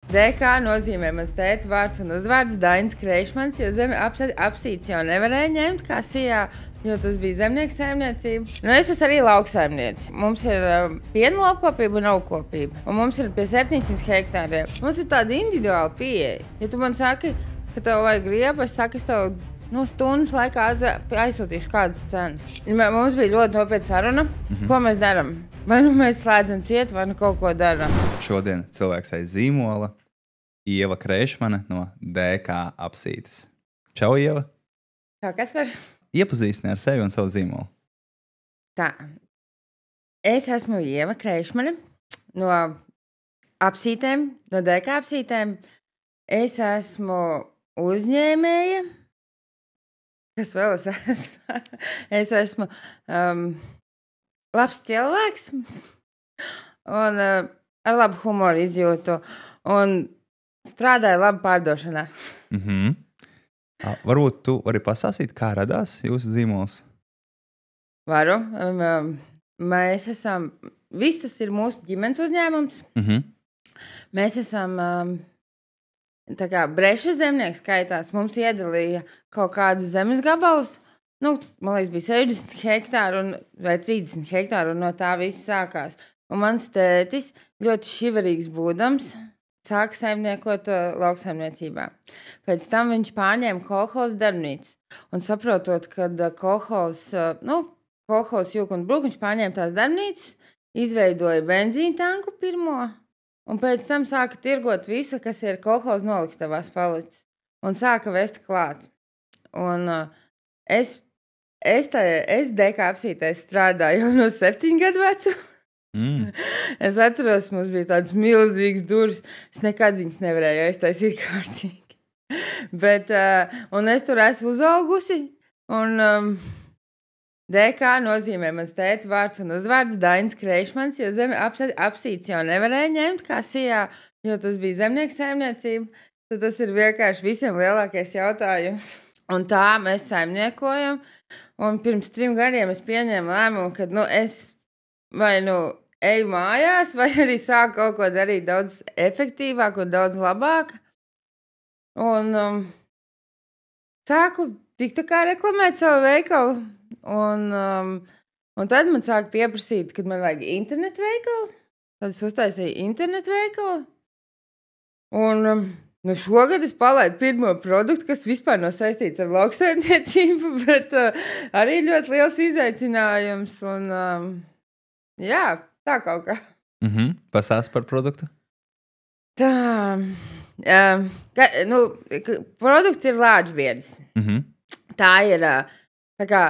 DK nozīmē mans tēta vārds un uzvārds Dainis Kreišmans, jo zemi apsīts jau nevarēja ņemt kā sijā, jo tas bija zemnieku saimniecība. Nu, es esmu arī lauksaimniece. Mums ir piena lopkopība un augkopība, un mums ir pie 700 hektāriem. Mums ir tāda individuāla pieeja. Ja tu man saki, ka tev vajag griebu, es saku, es tev stundas laikā aizsūtīšu kādas cenas. Mums bija ļoti nopietna saruna, ko mēs darām. Vai nu mēs slēdzam ciet, vai nu kaut ko darām. Šodien cilvēks aiz zīmola Ieva Kreišmane no DK apsītes. Čau, Ieva! Čau, Kaspar! Iepazīstini ar sevi un savu zīmolu. Tā. Es esmu Ieva Kreišmane no apsītēm, no DK apsītēm. Es esmu uzņēmēja. Kas vēl es esmu? Es esmu labs cilvēks un ar labu humoru izjūtu un strādāju labi pārdošanā. Varbūt tu vari pastāstīt, kā radās jūsu zīmols? Varu. Mēs esam, viss tas ir mūsu ģimenes uzņēmums. Mēs esam tā kā breša zemnieks skaitās. Mums iedalīja kaut kādus zemes gabalus. Man liekas, bija 60 hektāri vai 30 hektāri, un no tā viss sākās. Un mans tētis, ļoti šivarīgs būdams, sāka saimniekot lauksaimniecībā. Pēc tam viņš pārņēma kolhoza darbnīcu. Un saprotot, kad kolhoza Jūk un Bruk, viņš pārņēma tās darbnīcas, izveidoja benzīna tanku pirmo, un pēc tam sāka tirgot visu, kas ir kolhoza noliktavās palicis. Un sāka vest klāt. Un es DK apsītēs strādāju jau no 7 gadu vecu. Es atceros, mums bija tāds milzīgs durvis. Es nekad viņas nevarēju aiztaisīt kārtīgi. Bet, un es tur esmu uzaugusi. Un DK nozīmē mans tēta vārds un uzvārds Dainis Kreišmans, jo zemi apsīts jau nevarēja ņemt kā sijā, jo tas bija zemnieku saimniecība. Tad tas ir vienkārši visiem lielākais jautājums. Un tā mēs saimniekojam. Un pirms 3 gadiem es pieņēmu lēmumu, ka es eju mājās, vai arī sāku kaut ko darīt daudz efektīvāk un daudz labāk. Un sāku tik kā reklamēt savu veikalu. Un tad man sāka pieprasīt, kad man vajag internetu veikalu. Tad es uztaisīju internetu veikalu. Un šogad es palaidu pirmo produktu, kas vispār nav saistīts ar lauksaimniecību, bet arī ļoti liels izaicinājums. Un, jā, tā kaut kā. Pasāsti par produktu? Tā, produkts ir lāčbiedis. Tā ir tā kā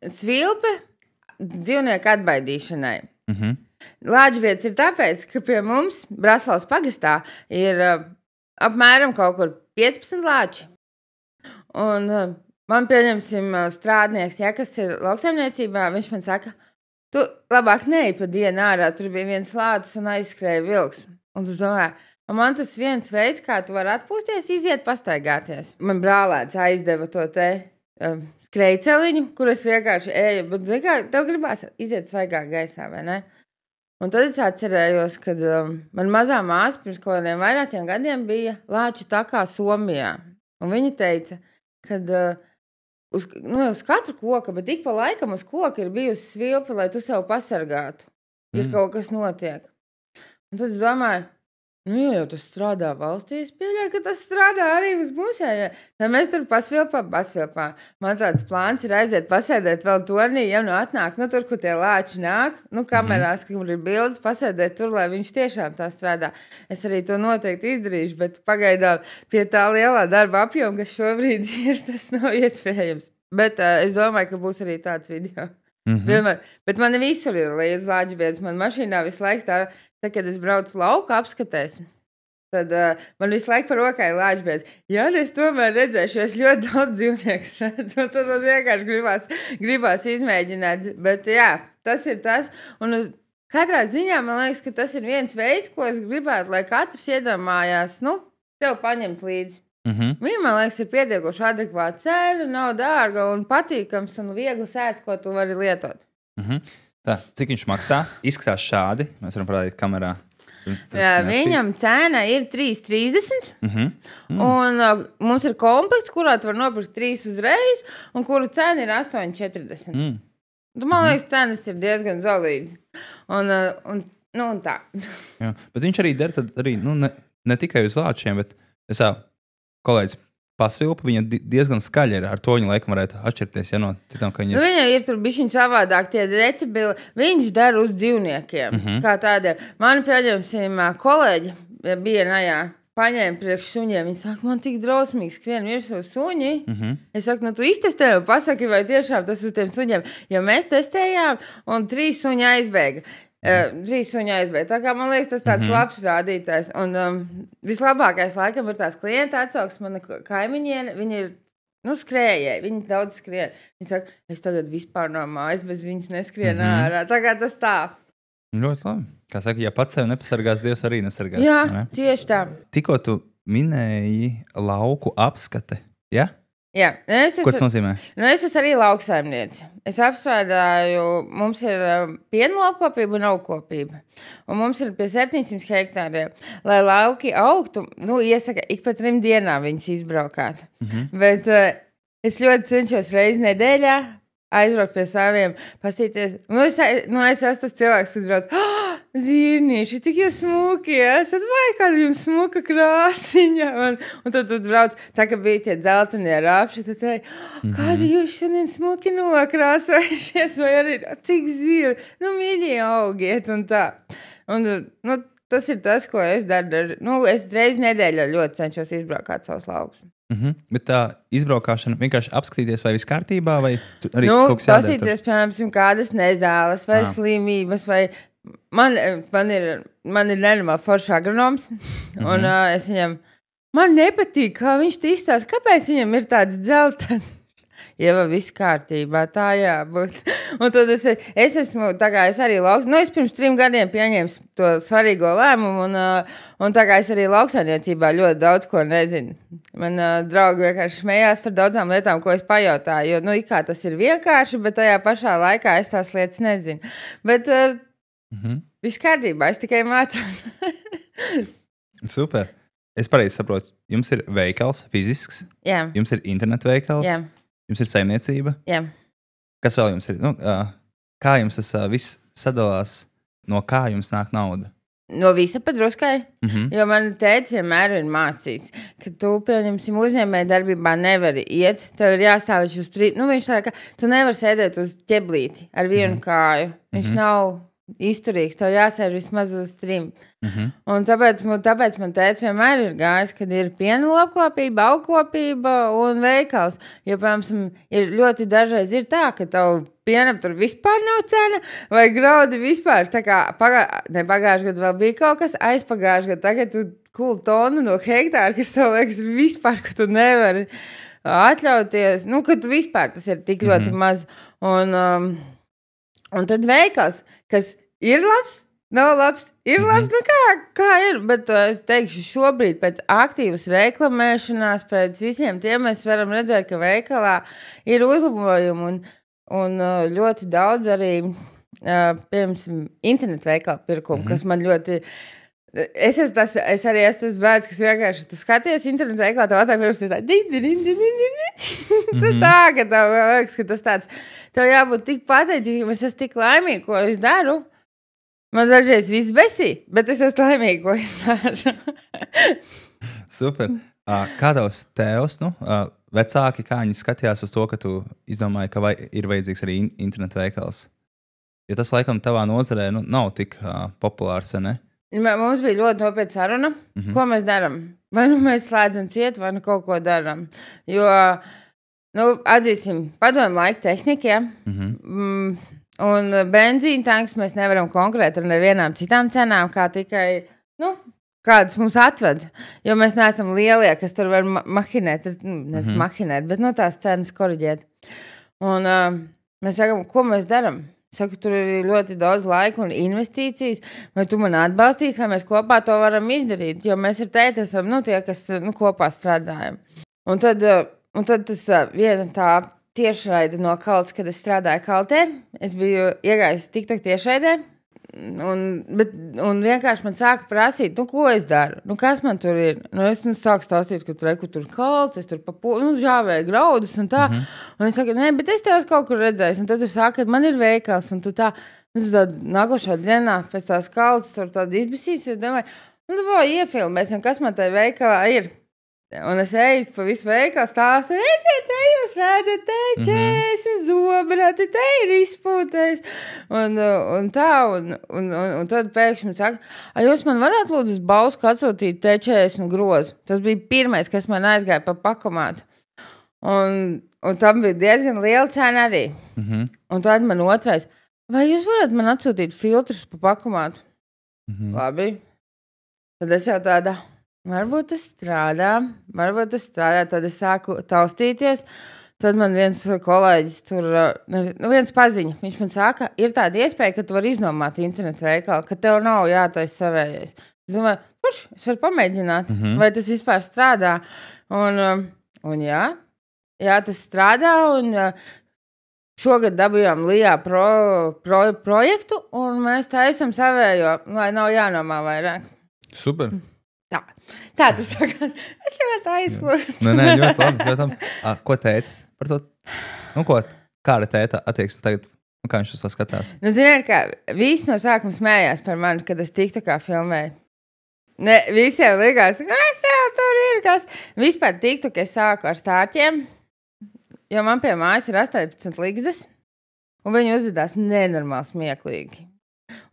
svilpe dzīvnieku atbaidīšanai. Lāčbiedis ir tāpēc, ka pie mums Braslavas pagastā ir apmēram kaut kur 15 lāči. Un man pieņemsim strādnieks, kas ir lauksaimniecībā, viņš man saka, tu labāk neej pa dienu ārā, tur bija viens lācis un aizskrēja vilks. Un tu domā, man tas viens veids, kā tu vari atpūsties, iziet pastaigāties. Man brālēts aizdeva to te skrejceliņu, kur es vienkārši eju, bet tev gribās iziet svaigā gaisā, vai ne? Un tad es atcerējos, kad man mazā māsa pirms kaut kādiem vairākiem gadiem bija lāču takā Somijā. Un viņa teica, ka uz katru koka, bet ik pa laikam uz koka ir bijusi svilpe, lai tu sev pasargātu, ja kaut kas notiek. Un tad es domāju, jau tas strādā valstī, es pieļauju, ka tas strādā arī uz mūsējā. Tad mēs tur pasvilpā. Man tāds plāns ir aiziet pasēdēt vēl tornī, ja atnāk, tur, kur tie lāči nāk, kamerās, kur ir bildes, pasēdēt tur, lai viņš tiešām tā strādā. Es arī to noteikti izdarīšu, bet pagaidām pie tā lielā darba apjoma, kas šobrīd ir, tas nav iespējams. Bet es domāju, ka būs arī tāds video. Vienmēr. Bet man visur ir līdz lāčbiedis. Man mašīnā visu laiku tā, kad es braucu lauka apskatēs, tad man visu laiku par rokai lāčbiedis. Jā, es tomēr redzēšu, es ļoti daudz dzīvniekus redzu, un tad man vienkārši gribās izmēģināt. Bet jā, tas ir tas. Un katrā ziņā man liekas, ka tas ir viens veids, ko es gribētu, lai katrs iedomājās, tev paņemt līdzi. Viņa, man liekas, ir pietiekoši adekvāta cena, nav dārga un patīkams un viegli sēdz, ko tu vari lietot. Tā, cik viņš maksā? Izskatās šādi. Mēs varam parādīt kamerā. Viņam cena ir 3,30. Un mums ir komplekts, kurā tu var nopirkt 3 uzreiz, un kuru cena ir 8,40. Man liekas, cenas ir diezgan zolīdas. Un tā. Jā, bet viņš arī der arī, ne tikai uz lāčiem, bet kolēģis pasvilpa, viņa diezgan skaļi ir. Ar to viņa laikam varētu atšķirties, no citām, ka viņa... Viņam ir tur bišķiņ savādāk tie decibeli. Viņš der uz dzīvniekiem, kā tādiem. Mani, pieņemsim, kolēģi bija najā, paņēma priekš suņiem. Viņi saka, man tik drausmīgi skrien virsū suņi. Es saku, tu iztestē un pasaki, vai tiešām tas uz tiem suņiem. Jo mēs testējām, un 3 suņi aizbēga. 3 suņi aizbēga. Tā kā man liekas, tas tāds labs rādītājs. Un vislabākais laikam ir tās klienta atsauksmes. Mana kaimiņiene, viņa ir, skrējēji. Viņa daudz skrien. Viņa saka, es tagad vispār no mājas bez viņas neskrien ārā. Tā kā tas tā. Ļoti labi. Kā saka, ja pats sevi nepasargās, Dievs arī nesargās. Jā, ne? Tieši tā. Tikko tu minēji lauku apskate, ja? Jā. Ko tas nozīmē? Es esmu arī lauksaimniece. Es apstrādāju, mums ir piena lopkopība un augkopība. Un mums ir pie 700 hektāriem. Lai lauki augtu, iesaka, ik pa 3 dienām viņas izbraukāt. Bet es ļoti cenšos reizi nedēļā aizbraukt pie saviem, pastīties. Es esmu tas cilvēks, kas brauc, zīrnieši, cik jūs smuki esat, vai kāda jums smuka krāsiņa. Un tad tu brauc, tā kā bija tie dzeltenie rāpši, tad teici, kādi jūs šodien smuki nokrāsojušies, vai arī cik zili, mīļie augiet un tā. Un, tas ir tas, ko es daru. Es reizi nedēļā ļoti cenšos izbraukāt savus laukus. Bet tā izbraukšana vienkārši apskatīties, vai viss kārtībā, vai arī kaut kas jādara? Pasīties, piemēram, kādas nezāles vai slimības, vai man ir nenormāli foršs agronoms, un es viņam, man nepatīk, kā viņš izstāsta, kāpēc viņam ir tāds dzeltens. Ieva, viss kārtībā, tā jābūt. Un tad es esmu, tā kā es arī es pirms 3 gadiem pieņēmu to svarīgo lēmumu, un tā kā es arī lauksaimniecībā ļoti daudz ko nezinu. Man draugi vienkārši smējās par daudzām lietām, ko es pajautāju, jo, it kā tas ir vienkārši, bet tajā pašā laikā es tās lietas nezinu. Bet viss kārtībā, es tikai mācos. Super. Es pareizi saprotu, jums ir veikals fizisks, Jā. Jums ir internetu veikals, Jā. Jums ir saimniecība. Jā. Kas vēl jums ir? Kā jums tas viss sadalās? No kā jums nāk nauda? No visa padruskai. Jo man tētis vienmēr ir mācījis, ka tu, pieņemsim, uzņēmēji darbībā nevari iet. Tev ir jāstāv uz trīm. Viņš saka, tu nevari sēdēt uz ķeblīti ar vienu kāju. Viņš nav izturīgs. Tev jāsēž vismaz uz 3. Un tāpēc man tētis vienmēr ir gājis, kad ir piena lopkopība, augkopība un veikals. Jo, piemēram, ir ļoti dažreiz ir tā, ka tev pienam tur vispār nav cena, vai graudi vispār. Tā kā pagājušajā gadā vēl bija kaut kas, aizpagājušajā gadā tagad tu tonu no hektāra, kas tev liekas vispār, ka tu nevari atļauties. Ka tu vispār tas ir tik ļoti maz. Un tad veikals, kas ir labs, nav labs, ir labs, kā ir, bet es teikšu šobrīd pēc aktīvas reklamēšanās, pēc visiem tiem mēs varam redzēt, ka veikalā ir uzlabojumi un ļoti daudz arī, piemēram, internetu veikalu pirkumu, kas man ļoti... Es arī esmu tas bērns, kas vienkārši, tu skaties internetu veikalā, tev atāk pirms tā, tā, ka tev liekas, ka tas tāds, tev jābūt tik pateicīgam, es esmu tik laimīgi, ko es daru. Man dažreiz viss besī, bet es esmu laimīgi, ko es daru. Super. Kā tavs tēvs, vecāki, kā viņi skatījās uz to, ka tu izdomāji, ka ir vajadzīgs arī internetu veikals? Jo tas, laikam, tavā nozarē nav tik populārs, ne? Mums bija ļoti nopietna saruna, ko mēs darām. Vai mēs slēdzam ciet, vai kaut ko darām. Jo, atzīsim, padomju laika tehnika, ja? Un benzīna tanks mēs nevaram konkrēt ar nevienām citām cenām, kā tikai, kādas mums atved. Jo mēs neesam lielie, kas tur var mahinēt, nevis mahinēt, bet tās cenas koriģēt. Un mēs sakam, ko mēs darām? Saku, tur ir ļoti daudz laika un investīcijas, vai tu man atbalstīsi, vai mēs kopā to varam izdarīt, jo mēs ar tēti esam, tie, kas kopā strādājam. Un tad tas viena tā tiešraide no Kaltas, kad es strādāju Kaltē, es biju iegājis TikTok tiešraidē, Un vienkārši man sāka prasīt, ko es daru, kas man tur ir. Es sāku stāstīt, ka tur kalts, es tur žāvēju graudus un tā. Un viņi saka, nē, bet es tev kaut kur redzēju. Un tad tu sāki, ka man ir veikals, un tu tā, nākošā dienā pēc tās kalts tur tāda izbisīs, es domāju, iefilmēsim, kas man tajā veikalā ir. Un es eju pa visu veikalu stāstu, redziet, te jūs redzat, te 40 zobrati, te ir izpūtējis. Un tad pēkšņi man saka, jūs man varētu lūdzu uz Bausku atsūtīt te 40 grozu. Tas bija pirmais, kas man aizgāja pa pakomātu. Un tam bija diezgan liela cena arī. Un tad man otrais, vai jūs varat man atsūtīt filtrus pa pakomātu? Labi. Tad es jau tāda... Varbūt tas strādā. Tad es sāku taustīties. Tad man viens kolēģis tur, viens paziņa. Viņš man saka, ir tāda iespēja, ka tu vari iznomāt internetu veikalu, ka tev nav jātaisa savējais. Es domāju, es varu pamēģināt, vai tas vispār strādā. Un jā, tas strādā. Un šogad dabījām Lijā projektu, un mēs taisam savējo, lai nav jānomā vairāk. Super. Tā tas sakās. Es ļoti aizplūstu. Nē, ļoti labi. Ko tētis par to? Kāda tēta attieksme tagad? Kā viņš to skatās? Ziniet, kā visi no sākuma smējās par mani, kad es TikTokā filmēju. Ne, visiem likās, kas tev tur ir, kas? Vispār TikTok es sāku ar stārķiem, jo man pie mājas ir 18 ligzdas, un viņi uzvedās nenormāli smieklīgi.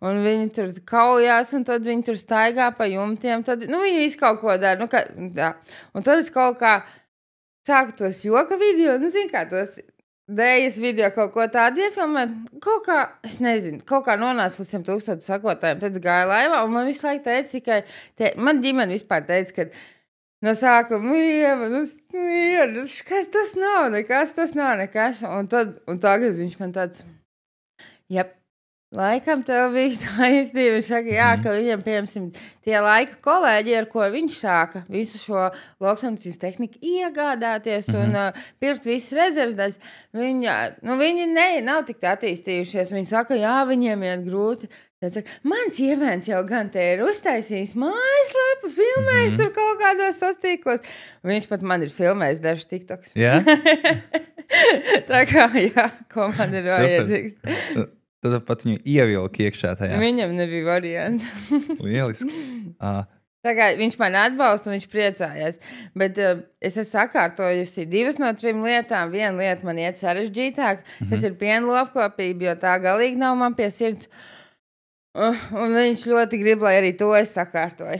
Un viņi tur kaujās, un tad viņi tur staigā pa jumtiem. Tad, viņi visi kaut ko dara. Un tad es kaut kā sāku tos joka video, kā tos dējas video kaut ko tādu iefilmēt. Kaut kā, es nezinu, kaut kā nonāca līdz 1000 sakotājiem. Tad es gāju laivā, un man visu laiku teica tikai, man ģimene vispār teica, ka no sākuma, kas tas nav nekas. Un tagad viņš man tāds, laikam tev bija tā īstenība. Viņš saka, ka viņam, piemēram, tie laika kolēģi, ar ko viņš sāka visu šo lauksaimniecības tehniku iegādāties un pirkt visas rezerves, viņi nav tik attīstījušies. Viņi saka, viņiem iet grūti. Tad saka, mans ievēns jau gan te ir uztaisījis mājaslapu, filmējis tur kaut kādos sastīklos. Viņš pat man ir filmējis dažus TikToks. Jā? Tā kā, ko man ir vajadzīgs. Tad pat viņu ievilka iekšā tajā. Viņam nebija varianti. Lieliski. Tā kā viņš man atbalsta un viņš priecājās. Bet es esmu sakārtojusi 2 no 3 lietām. Viena lieta man iet sarežģītāk, kas ir pienlopkopība, jo tā galīgi nav man pie sirds. Un viņš ļoti grib, lai arī to es sakārtoju.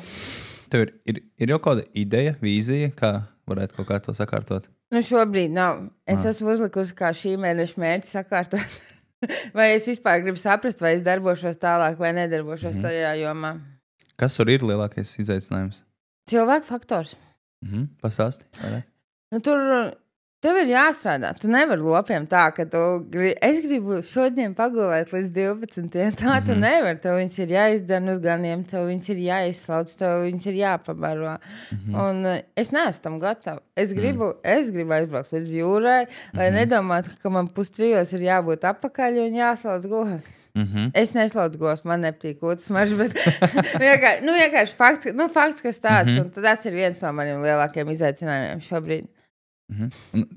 Tev ir jau kāda ideja, vīzija, kā varētu kaut kā to sakārtot? Šobrīd nav. Es esmu uzlikusi kā šī mēneša mērķi sakārtot. Vai es vispār gribu saprast, vai es darbošos tālāk vai nedarbošos tajā jomā. Kas tur ir lielākais izaicinājums? Cilvēku faktors. Pastāsti vairāk. Tur tev ir jāstrādā. Tu nevari lopiem tā, ka es gribu šodien pagulēt līdz 12. Tā tu nevari. Tev viņas ir jāizdzen uz ganiem, tev viņas ir jāizslauc, tev viņas ir jāpabaro. Un es neesmu tam gatava. Es gribu aizbraukt līdz jūrai, lai nedomātu, ka man 2:30 ir jābūt apakaļ un jāslauc govs. Es neslaucu govs, man nepatīk otrs mažs, bet vienkārši fakts, kas tāds. Un tas ir viens no maniem lielākiem izaicinājumiem šobrīd.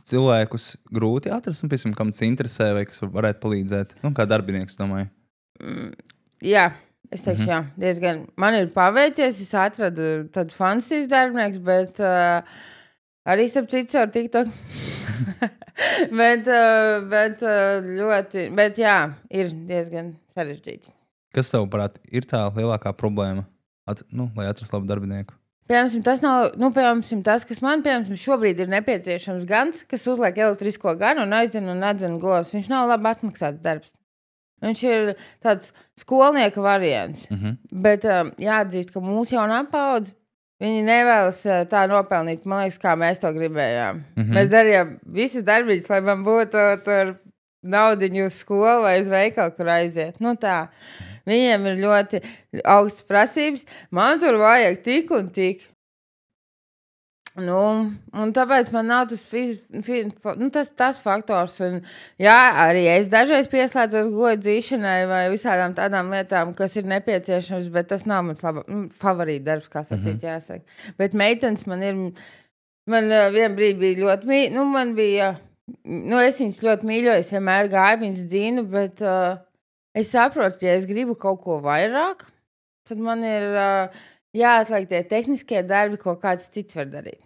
Cilvēkus grūti atrast, piemēram, kam tas interesē, vai kas varētu palīdzēt? Kā darbinieks, domāju. Jā, es teikšu, diezgan. Man ir paveicies, es atradu tāds fantastisks darbinieks, bet arī starp citu ar TikTok. bet ir diezgan sarežģīti. Kas tev, prāt, ir tā lielākā problēma, lai atrastu labu darbinieku? Piemēram, tas nav, tas, kas man, šobrīd ir nepieciešams gans, kas uzliek elektrisko ganu un aizdzina govs. Viņš nav labi atmaksāts darbs. Viņš ir tāds skolnieka variants. Bet jāatzīst, ka mūsu jaunā paudze, viņi nevēlas tā nopelnīt, man liekas, kā mēs to gribējām. Mēs darījām visas darbības, lai man būtu tur naudiņu uz skolu vai uz veikalu, kur aiziet. Tā. Viņiem ir ļoti augstas prasības. Man tur vajag tik un tik. Nu, un tāpēc man nav tas faktors. Un, jā, arī es dažreiz pieslēdzos goju dzīšanai vai visādām tādām lietām, kas ir nepieciešams, bet tas nav mans favorīta darbs, kā sacīt, jāsaka. Bet meitenes man vien brīdi bija ļoti mīļa. Es viņas ļoti mīļoju, es vienmēr gāju viņas dzīnu, bet es saprotu, ja es gribu kaut ko vairāk, tad man ir jāatliek tie tehniskie darbi, ko kāds cits var darīt.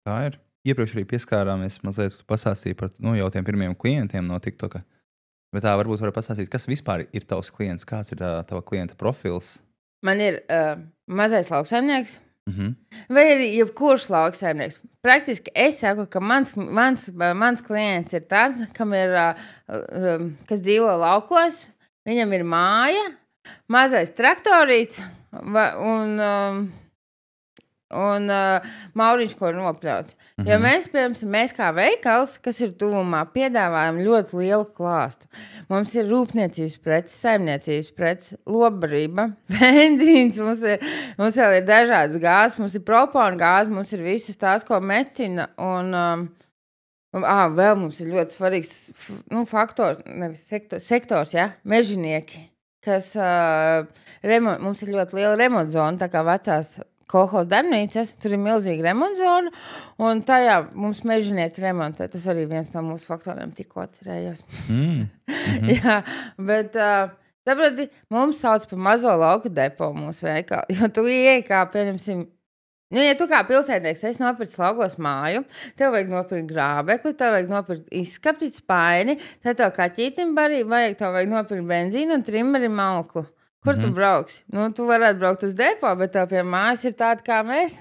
Tā ir. Iepriekš arī pieskārāmies mazliet pastāstīja par jau tiem pirmiem klientiem no TikToka. Bet tā varbūt var pastāstīt, kas vispār ir tavs klients, kāds ir tava klienta profils? Man ir mazais lauksaimnieks. Vai arī jebkurš lauksaimnieks. Praktiski es saku, ka mans klients ir tāds, kas dzīvo laukos, viņam ir māja, mazais traktorīts un mauriņš, ko nopļaut. Jo mēs kā veikals, kas ir tuvumā, piedāvājam ļoti lielu klāstu. Mums ir rūpniecības preces, saimniecības preces, lobbarība, benzīns, mums vēl ir dažādas gāzes, mums ir propāna gāze, mums ir visas tās, ko metina, un vēl mums ir ļoti svarīgs sektors, ja? Mežinieki, kas mums ir ļoti liela remontzona, tā kā vecās kolhoz darbnīcas, tur ir milzīga remontzona, un tajā mums mežinieki remontē. Tas arī viens no mūsu faktoriem tikko atcerējos. Jā, bet tāpēc mums sauc par mazo lauku depo mūsu veikalu, jo tu ieej kā, pieņemsim, ja tu kā pilsētnieks, es nopircu laukos māju, tev vajag nopirkt grābekli, tev vajag nopirkt izskaptīt spaini, tad tev kaķītim tev vajag nopirkt benzīnu un trimeri mauklu. Kur tu brauksi? Tu varētu braukt uz depo, bet tev pie mājas ir tāda kā mēs.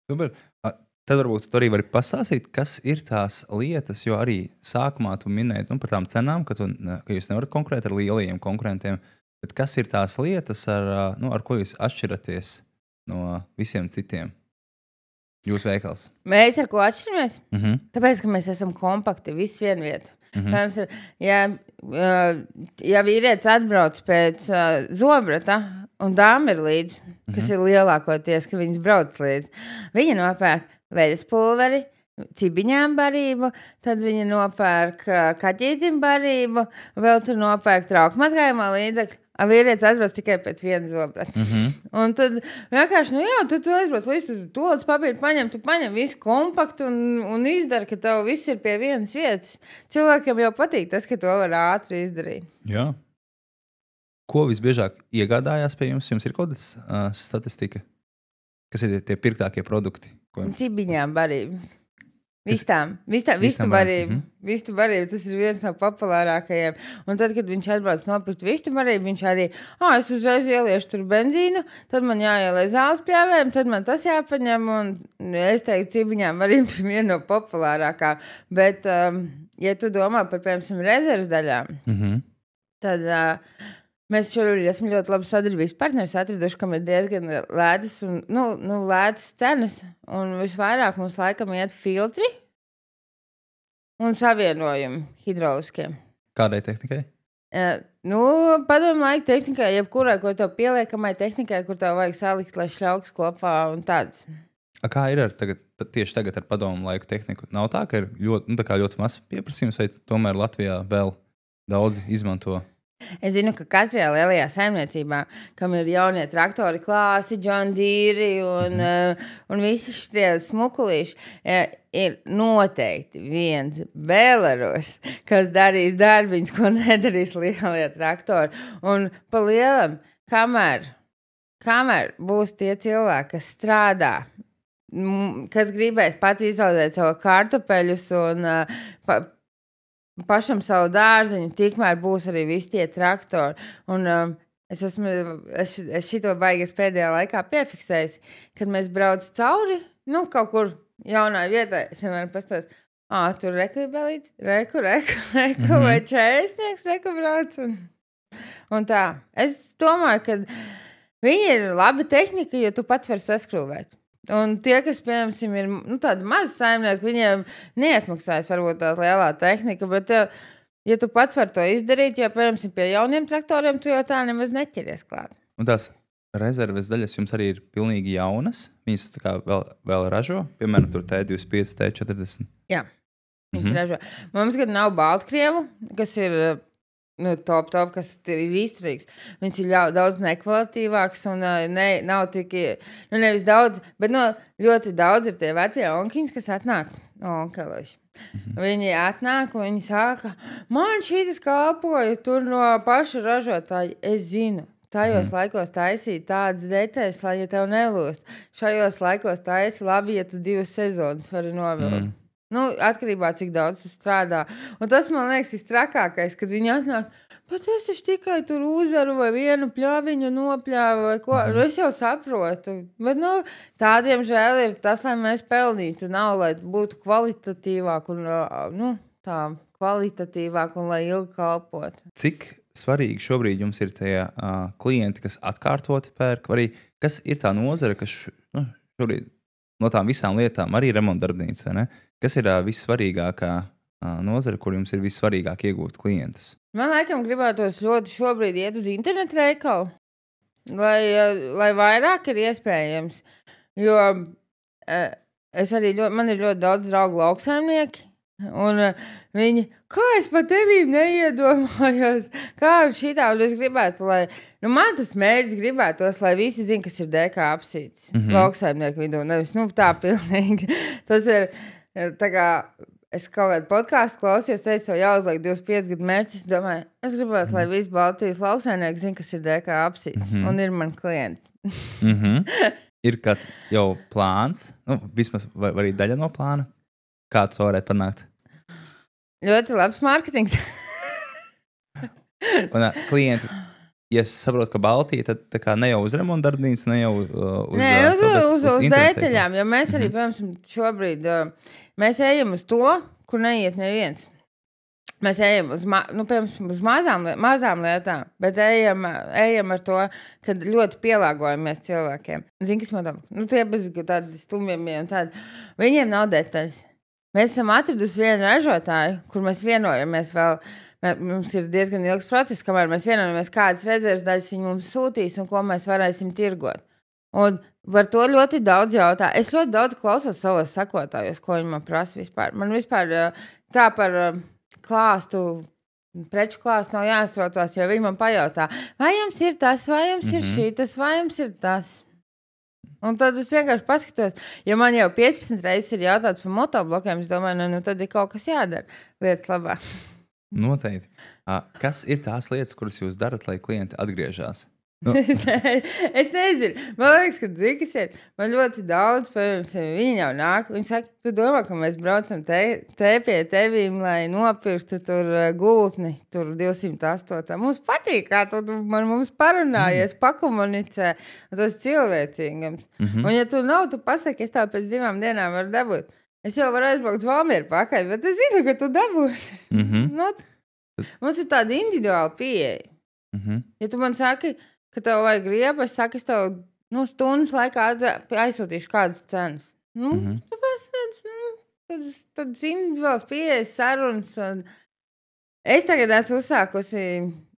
Super. Tad varbūt tu arī vari pastāstīt, kas ir tās lietas, jo arī sākumā tu minēji par tām cenām, ka jūs nevarat konkurēt ar lielajiem konkurentiem, bet kas ir tās lietas, ar ko jūs atšķiraties no visiem citiem? Jūsu veikals. Mēs ar ko atšķiramies? Tāpēc, ka mēs esam kompakti, viss vienvietu. Ja vīrietis atbrauc pēc zobrata un dāma ir līdzi, kas ir lielākoties, ka viņas brauc līdzi, viņa nopērk veļas pulveri, cibiņām barību, tad viņa nopērk kaķītim barību, vēl tur nopērk trauku mazgājumā līdzekļu. Vīrietis atbrauc tikai pēc viena zobrata. Un tad vienkārši, tu aizbrauc līdz tu līdz papīru paņem, tu paņem visu kompaktu un izdara, ka tev viss ir pie vienas vietas. Cilvēkiem jau patīk tas, ka to var ātri izdarīt. Jā. Ko visbiežāk iegādājās pie jums? Jums ir kaut kādas statistika? Kas ir tie pirktākie produkti? Cibiņām barība. Vistu barību, tas ir viens no populārākajiem. Un tad, kad viņš atbrauc nopirkt vistu barību, viņš arī, es uzreiz ieliešu tur benzīnu, tad man jāielē zāles pļāvēm, tad man tas jāpaņem, un es teiktu, cibiņām barība ir viena no populārākā. Bet, ja tu domā par, piemēram, rezerves daļām, tad mēs šobrīd esam ļoti labi sadarbības partneri atraduši, kam ir diezgan lētas un lētas cenas, un visvairāk mums laikam iet filtri un savienojumi hidroliskiem. Kādai tehnikai? Padomu laika tehnikai, jebkurai, ko tev pieliekamai tehnikai, kur tev vajag salikt, lai šļauks kopā un tāds. Kā ir tieši tagad ar padomu laiku tehniku? Nav tā, ka ir ļoti maz pieprasījums, vai tomēr Latvijā vēl daudz izmanto? Es zinu, ka katrā lielajā saimniecībā, kam ir jaunie traktori klāsi, John Deere un visi šie smukulīši, ir noteikti viens Belarus, kas darīs darbiņus, ko nedarīs lielie traktori. Un pa lielam, kamēr būs tie cilvēki, kas strādā, kas gribēs pats izaudzēt savu kartupeļus un pašam savu dārziņu, tikmēr būs arī visi tie traktori. Un es šito baigas pēdējā laikā piefiksējis, kad mēs brauc cauri, kaut kur jaunā vietā, es vienmēr pastos, tur reku belīts, reku, vai čēsnieks, reku brauc. Un tā. Es domāju, ka viņi ir laba tehnika, jo tu pats vari saskrūvēt. Un tie, kas, piemēram, ir tādi mazi saimnieki, viņiem neatmaksājas varbūt tā lielā tehnika, bet, ja tu pats vari to izdarīt, jo, piemēram, pie jauniem traktoriem, tu jau tā nemaz neķeries klāt. Un tās rezerves daļas jums arī ir pilnīgi jaunas? Viņas tā kā vēl ražo? Piemēram, tur T25, T40? Jā, viņas ražo. Mums gan nav Baltkrievu, kas ir top, kas ir izturīgs. Viņš ir daudz nekvalitīvāks un nav tik, nevis daudz, bet ļoti daudz ir tie vecie onkiņas, kas atnāk. Onkeloši. Viņi atnāk un viņi saka, man šītas kalpoja tur no paša ražotāja. Es zinu, tajos laikos taisīt tādas detaļas, lai ja tev nelūst. Šajos laikos taisi labi, ja tu 2 sezonas vari novilkt. Atkarībā, cik daudz tas strādā. Un tas, man liekas, ir trakākais, kad viņi atnāk, bet es taču tikai tur uzaru vai vienu pļaviņu nopļāvu vai ko. Es jau saprotu. Bet, tādiem žēl ir tas, lai mēs pelnītu. Nav, lai būtu kvalitatīvāk un, kvalitatīvāk un lai ilgi kalpotu. Cik svarīgi šobrīd jums ir tie klienti, kas atkārtoti pērk, vai arī kas ir tā nozara, kas šobrīd no tām visām lietām, arī remontdarbnīca, vai ne? Kas ir vissvarīgākā nozara, kur jums ir vissvarīgāk iegūt klientus? Man laikam gribētos ļoti šobrīd iet uz internetu veikalu, lai vairāk ir iespējams. Jo man ir ļoti daudz draugu lauksaimnieki, un viņi, kā es par tevīm neiedomājos, kā šitā, un es gribētu, lai, man tas mērķis gribētos, lai visi zin, kas ir DK apsītis, lauksaimnieku vidū, nevis, tā pilnīgi. Tas ir, tā kā, es kaut kādu podcastu klausījos, teicu, tev jāuzliek 25 gadu mērķis, es domāju, es gribētu, lai visi Baltijas lauksaimnieki zin, kas ir DK apsītis, un ir mani klienti. Ir kāds jau plāns, vismaz vai arī daļa no plāna? Kā tu to varētu panākt? Ļoti labs mārketings. Un klienti, ja es saprotu, ka Baltija, tad tā kā ne jau uz remontdarbnīcu, ne jau uz detaļām, jo mēs arī, piemēram, šobrīd, mēs ejam uz to, kur neiet neviens. Mēs ejam uz, uz mazām lietām, bet ejam ar to, kad ļoti pielāgojamies cilvēkiem. Zini, kas man domā? Tie bez tādi stumjamie un tādi. Viņiem nav detaļas. Mēs esam atradusi vienu ražotāju, kur mēs vienojamies vēl. Mums ir diezgan ilgs process, kamēr mēs vienojamies, kādas rezerves daļas viņi mums sūtīs un ko mēs varēsim tirgot. Un par to ļoti daudz jautā. Es ļoti daudz klausos savos sakotājos, ko viņi man prasa vispār. Man vispār tā par klāstu, preču klāstu nav jāstraucās, jo viņi man pajautā, vai jums ir tas, vai jums ir šitas, vai jums ir tas. Un tad es vienkārši paskatos, ja man jau 15 reizes ir jautāts par motoblokiem, es domāju, tad ir kaut kas jādara lietas labā. Noteikti. Kas ir tās lietas, kuras jūs darat, lai klienti atgriežas? Es nezinu. Man liekas, ka dzikas ir. Man ļoti daudz, piemēram, viņi jau nāk. Viņi saka, tu domā, ka mēs braucam te pie tevīm, lai nopirktu tur gultni, tur 208. Mums patīk, kā tu mums parunājies, pakomunicē. Un tas cilvēcīgams. Un ja tu nav, tu pasaki, es tev pēc 2 dienām varu dabūt. Es jau varu aizbraukt Valmieru pakaļ, bet es zinu, ka tu dabūsi. Mums ir tāda individuāla pieeja. Ja tu man saki, ka tev vajag riepu, es saku, es tev stundas laikā aizsūtīšu kādas cenas. Tāpēc tādas individuālas pieejas, sarunas. Es tagad esmu uzsākusi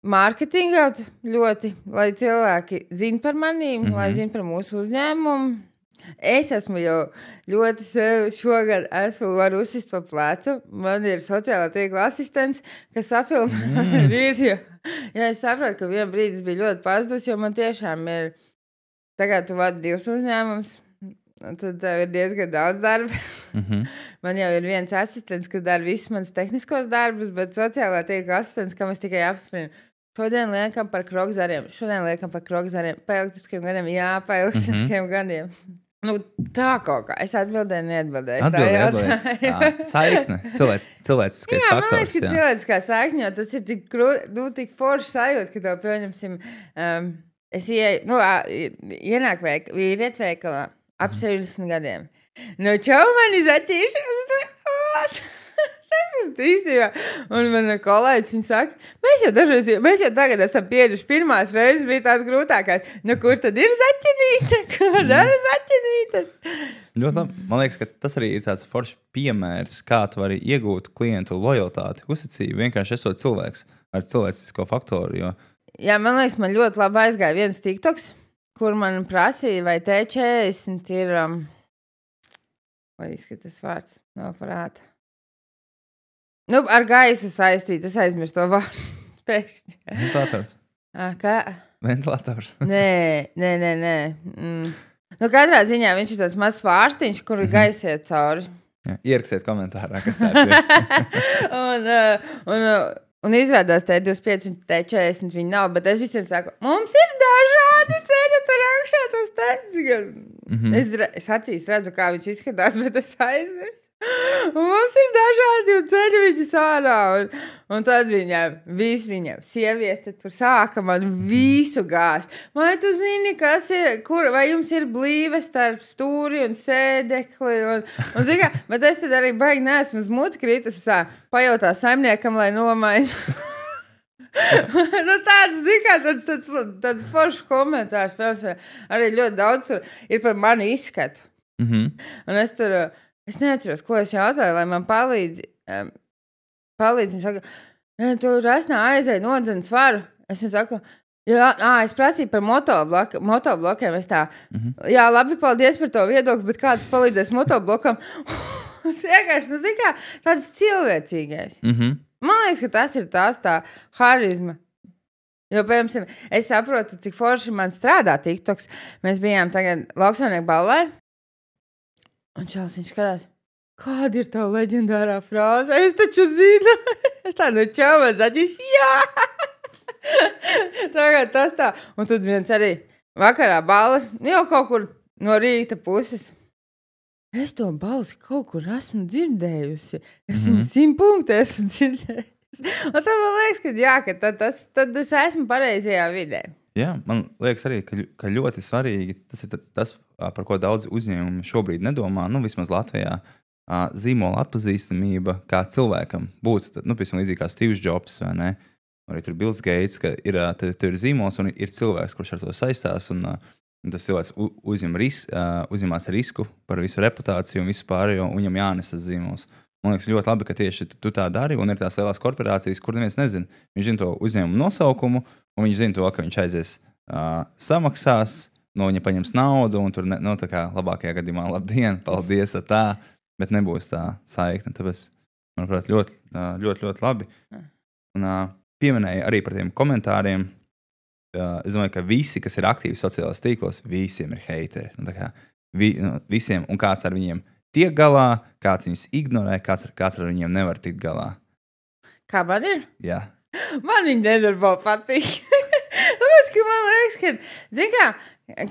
mārketingu ļoti, lai cilvēki zina par manīm, lai zina par mūsu uzņēmumu. Es esmu jau ļoti sevi šogad varu uzsist pa plecu. Man ir sociālā tīkla asistents, kas safilmē video. Ja es saprotu, ka vien brīdis bija ļoti pazudus, jo man tiešām ir, tagad tu vadi 2 uzņēmumus, tad tev ir diezgan daudz darba. Man jau ir viens asistents, kas dara visus manas tehniskos darbus, bet sociālā tīkla asistents, kam es tikai apsprinu. Šodien liekam par krokzariem, pa elektriskiem gadiem, jā, pa elektriskiem gadiem. Tā kaut kā. Es atbildēju, neatbildēju. Atbildēju. Saikne. Cilvēciskais faktors. Jā, man liekas, ka cilvēciskā saikne, jo tas ir tik forši sajūt, ka tev, pieņemsim, es ienāk vīrietis veikalā ap 60 gadiem. Čau, mani zaķīšanas. Īstenībā. Un man kolēģis, viņi saka, mēs jau tagad esam pieruši, pirmās reizes bija tās grūtākās. Kur tad ir zaķinīte? Ko dara zaķinīte? Ļoti labi. Man liekas, ka tas arī ir tāds foršs piemērs, kā tu vari iegūt klientu lojalitāti, uzticību, vienkārši esot cilvēks ar cilvēcisko faktoru. Jo... Jā, man liekas, man ļoti labi aizgāja viens TikToks. kur man prasīja, vai T40 ir, vai izskatās vārds, nav parāta. Nu, ar gaisu saistīt, es aizmirstu to vārdu. Pēkšņi. Ventilators. Kā? Ventilators. Nē. Nu, katrā ziņā viņš ir tāds mazs vārstiņš, kur ir gaisiet cauri. Jā, ierakstiet komentārā, kas tāds ir. Un izrādās T25 un T40 viņi nav, bet es visiem saku, mums ir dažādi ceļi tur augšā tos te. Es acīs redzu, kā viņš izskatās, bet es aizmirstu. Un mums ir dažādi ceļi viņas ārā. Un tad viņam sieviete tur sāka man visu gāzt. Vai tu zini, kas ir, vai jums ir blīve starp stūri un sēdekli? Un zini, bet es tad arī baigi neesmu uz muti kritas, pajautā saimniekam, lai nomaina. Nu, tāds foršs komentārs, arī ļoti daudz tur ir par manu izskatu. Un es neatceros, ko es jautāju, lai man palīdz. Viņa saka, tu rasnā aizēji nodzen svaru. Es saku, es prasīju par motoblokiem. Es tā, jā, labi, paldies par to viedokli, bet kāds palīdzēs motoblokam? Vienkārši, nu, zini kā, tāds cilvēcīgais. Man liekas, ka tas ir tā harizma. Jo, piemēram, es saprotu, cik forši man strādā TikToks. Mēs bijām tagad Lauksaimnieku ballē. Un čels viņš skatās, kāda ir tā leģendārā frāze? Es taču zinu. Es tā no čauva zaķis, jā! Tagad tas tā. Un tad viens arī vakarā balla, jau kaut kur no rīta puses. Es to balsi kaut kur esmu dzirdējusi. Es 100 punkti esmu dzirdējusi. Un tad man liekas, ka jā, ka tad es esmu pareizajā vidē. Jā, man liekas arī, ka ļoti svarīgi, tas ir tas, par ko daudz uzņēmumi šobrīd nedomā, nu vismaz Latvijā, zīmola atpazīstamība kā cilvēkam būtu, nu, piemēram, līdzīgi kā Steve Jobs, vai ne? Arī tur Bills Gates, ka ir zīmols un ir cilvēks, kurš ar to saistās, un tas cilvēks uzņemās risku par visu reputāciju un visu pārējo, un viņam jānes tas zīmols. Man liekas ļoti labi, ka tieši tu tā dari, un ir tās lielās korporācijas, kur neviens nezina. Viņš zina to uzņēmumu nosaukumu, un viņš zina to, ka viņš aizies samaksās, no viņa paņems naudu, un tur, tā kā labākajā gadījumā labdien, paldies, tā, bet nebūs tā saikne. Tāpēc, manuprāt, ļoti labi. Un pieminēja arī par tiem komentāriem. Es domāju, ka visi, kas ir aktīvi sociālajos tīklos, visiem ir heiteri. Nu, tā kā, visiem, un kāds ar viņiem tiek galā, kāds viņus ignorē, kāds ar viņiem nevar tikt galā. Kā man ir? Jā. Man viņi nedarbā patīk. Tāpēc, ka man liekas, ka, zini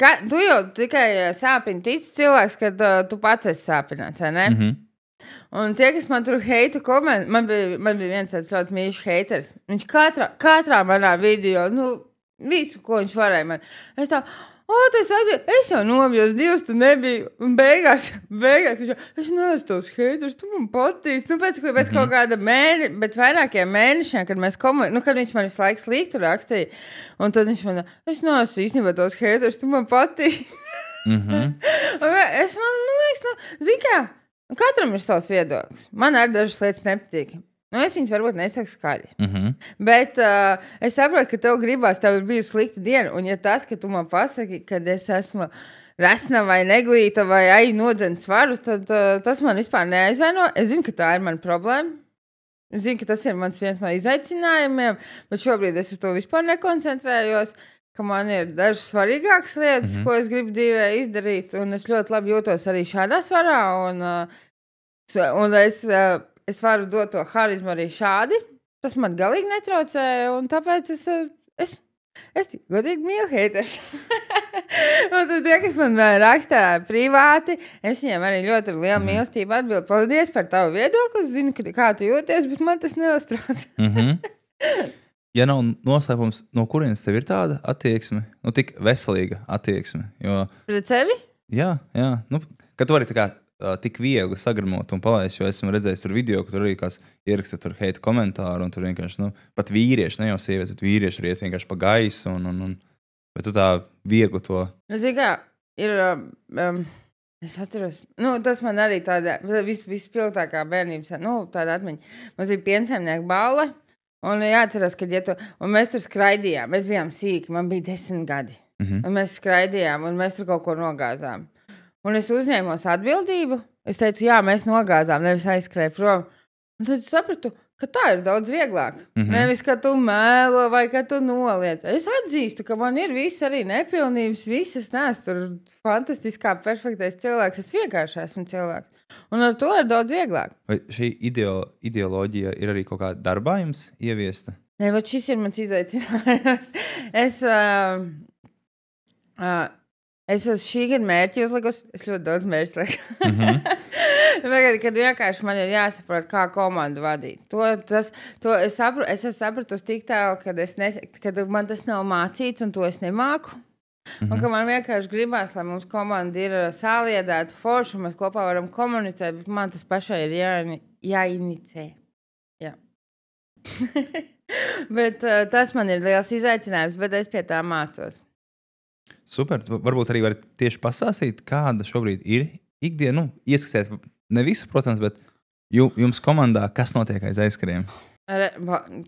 kā, tu jau tikai sāpini tici cilvēks, kad tu pats esi sāpināts, vai ne? Un tie, kas man tur heitu komentē, man bija viens tāds ļoti mīļš heiters. Viņš katrā manā video, nu, visu, ko viņš varēja man. Es tā, es jau nomjos divas, tu nebija. Un beigās viņš jau, es neesmu tos heiters, tu man patīc. Nu, pēc kaut kāda bet vairākiem mēnešiem, kad mēs kad viņš man visu laiku sliktu rakstīja. Un tad viņš man, es neesmu īstenībā tos heiters, tu man patīc. Es man liekas, nu, zini kā, katram ir savs viedoklis. Man arī dažas lietas nepatīk. Nu, es viņas varbūt nesaku skaļi. Bet es saprotu, ka tev gribās, tev ir bijusi slikta diena. Un ja tas, ka tu man pasaki, kad es esmu resna vai neglīta vai nodzen svarus, tad tas man vispār neaizvaino. Es zinu, ka tā ir mana problēma. Es zinu, ka tas ir mans viens no izaicinājumiem, bet šobrīd es uz to vispār nekoncentrējos, ka man ir dažas svarīgākas lietas, ko es gribu dzīvē izdarīt. Un es ļoti labi jūtos arī šādā svarā. Un es varu dot to harizmu arī šādi. Tas man galīgi netraucē, un tāpēc es godīgi mīlu heiters. Un tad tie, kas man rakstā privāti, es viņiem arī ļoti lielu mīlestību atbildu. Paldies par tavu viedokli, zinu, kā tu jūties, bet man tas neuztrauc. Ja nav noslēpums, no kurienes tev ir tāda attieksme, nu tik veselīga attieksme? Jo... Pret sevi? Jā. Nu, ka tu vari tā kā tik viegli sagramot un palaist, jo esmu redzējis tur video, ka tur arī kāds ieraksta tur heita komentāru, un tur vienkārši, nu, pat vīrieši, ne jau sievietes, bet vīrieši arī iet vienkārši pa gaisu, bet tu tā viegli to... Nu, zini kā, ir, es atceros, nu, tas man arī tāda, vispilgtākā bērnības, nu, tāda atmiņa. Mums bija piensaimnieku balla, un jāatceras, ka, un mēs tur skraidījām, mēs bijām sīki, man bija 10 gadi. Un mēs skraidījām, un mēs tur kaut ko nogāzām. Un es uzņēmos atbildību. Es teicu, jā, mēs nogāzām, nevis aizskrēju prom. Un tad sapratu, ka tā ir daudz vieglāk. Nevis, ka tu mēlo vai ka tu noliec. Es atzīstu, ka man ir viss arī nepilnības, visas neesmu tur fantastiskā, perfektais cilvēks. Es vienkārši esmu cilvēks. Un ar to ir daudz vieglāk. Vai šī ideoloģija ir arī kaut kā darbā jums ieviesta? Nē, bet šis ir mans izaicinājums. Es esmu šī gada mērķi uzlikusi. Es ļoti daudz mērķi lieku. Kad vienkārši man ir jāsaprot, kā komandu vadīt. Es esmu sapratusi tik tālu, kad man tas nav mācīts, un to es nemāku. Un ka man vienkārši gribās, lai mums komanda ir saliedēta, forša, un mēs kopā varam komunicēt, bet man tas pašai ir jāinicē. Jā. Bet tas man ir liels izaicinājums, bet es pie tā mācos. Super. Varbūt arī var tieši pastāstīt, kāda šobrīd ir ikdiena. Ieskatīt ne visu, protams, bet jums komandā, kas notiek aiz aizkariem?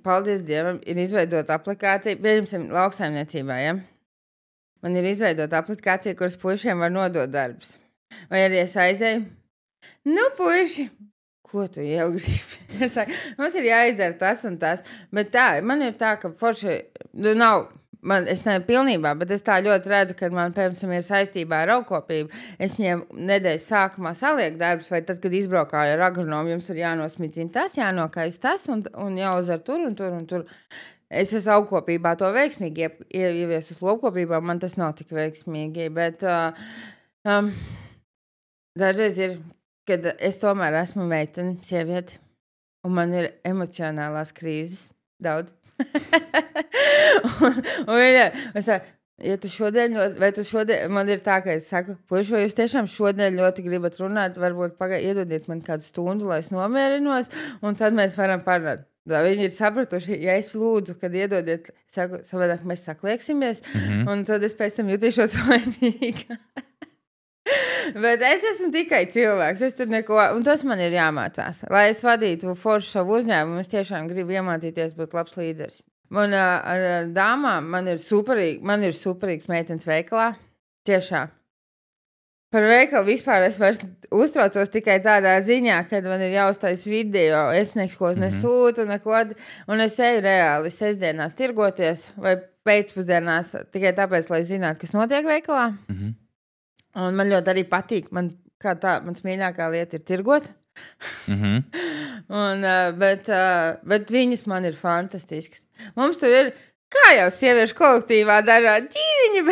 Paldies Dievam, ir izveidota aplikācija. Pieņemsim lauksaimniecībā, ja? Man ir izveidota aplikācija, kuras puišiem var nodot darbus. Vai arī es aizēju? Nu, puiši, ko tu jau gribi? Es saku, mums ir jāizdara tas un tas. Bet tā, man ir tā, ka forši, nav... Es neesmu pilnībā, bet es tā ļoti redzu, ka man, piemēram, ir saistībā ar augkopību. Es viņiem nedēļas sākumā salieku darbus, vai tad, kad izbraukāju ar agronomu, jums ir jānosmicina tas, jānokais tas un jāuzvar tur un tur un tur. Es esmu augkopībā to veiksmīgi ievies uz lopkopībā, man tas nav tik veiksmīgi, bet dažreiz ir, kad es tomēr esmu meitene, sieviete, un man ir emocionālās krīzes daudz. un es saku, ja tu šodien, man ir tā, ka es saku, puiši, vai jūs tiešām šodien ļoti gribat runāt, varbūt iedodiet man kādu stundu, lai es nomierinos, un tad mēs varam parunāt. Viņi ir sapratuši, ja es lūdzu, kad iedodiet, saku, savādāk mēs saklieksimies, un tad es pēc tam jutīšos vainīga. Bet es esmu tikai cilvēks, es tur neko, un tas man ir jāmācās. Lai es vadītu foršu savu uzņēmumu, es tiešām gribu iemācīties būt labs līderis. Un ar dāmām man ir superīgs meitenes veikalā, tiešām. Par veikalu vispār es vairs uztraucos tikai tādā ziņā, kad man ir jāuztais video, es neko nesūtu, neko, un es eju reāli sestdienās tirgoties vai pēcpusdienās tikai tāpēc, lai zinātu, kas notiek veikalā. Un man ļoti arī patīk, mans mīļākā lieta ir tirgot. Bet viņas man ir fantastiskas. Mums tur ir, kā jau sieviešu kolektīvā dara ģīviņi,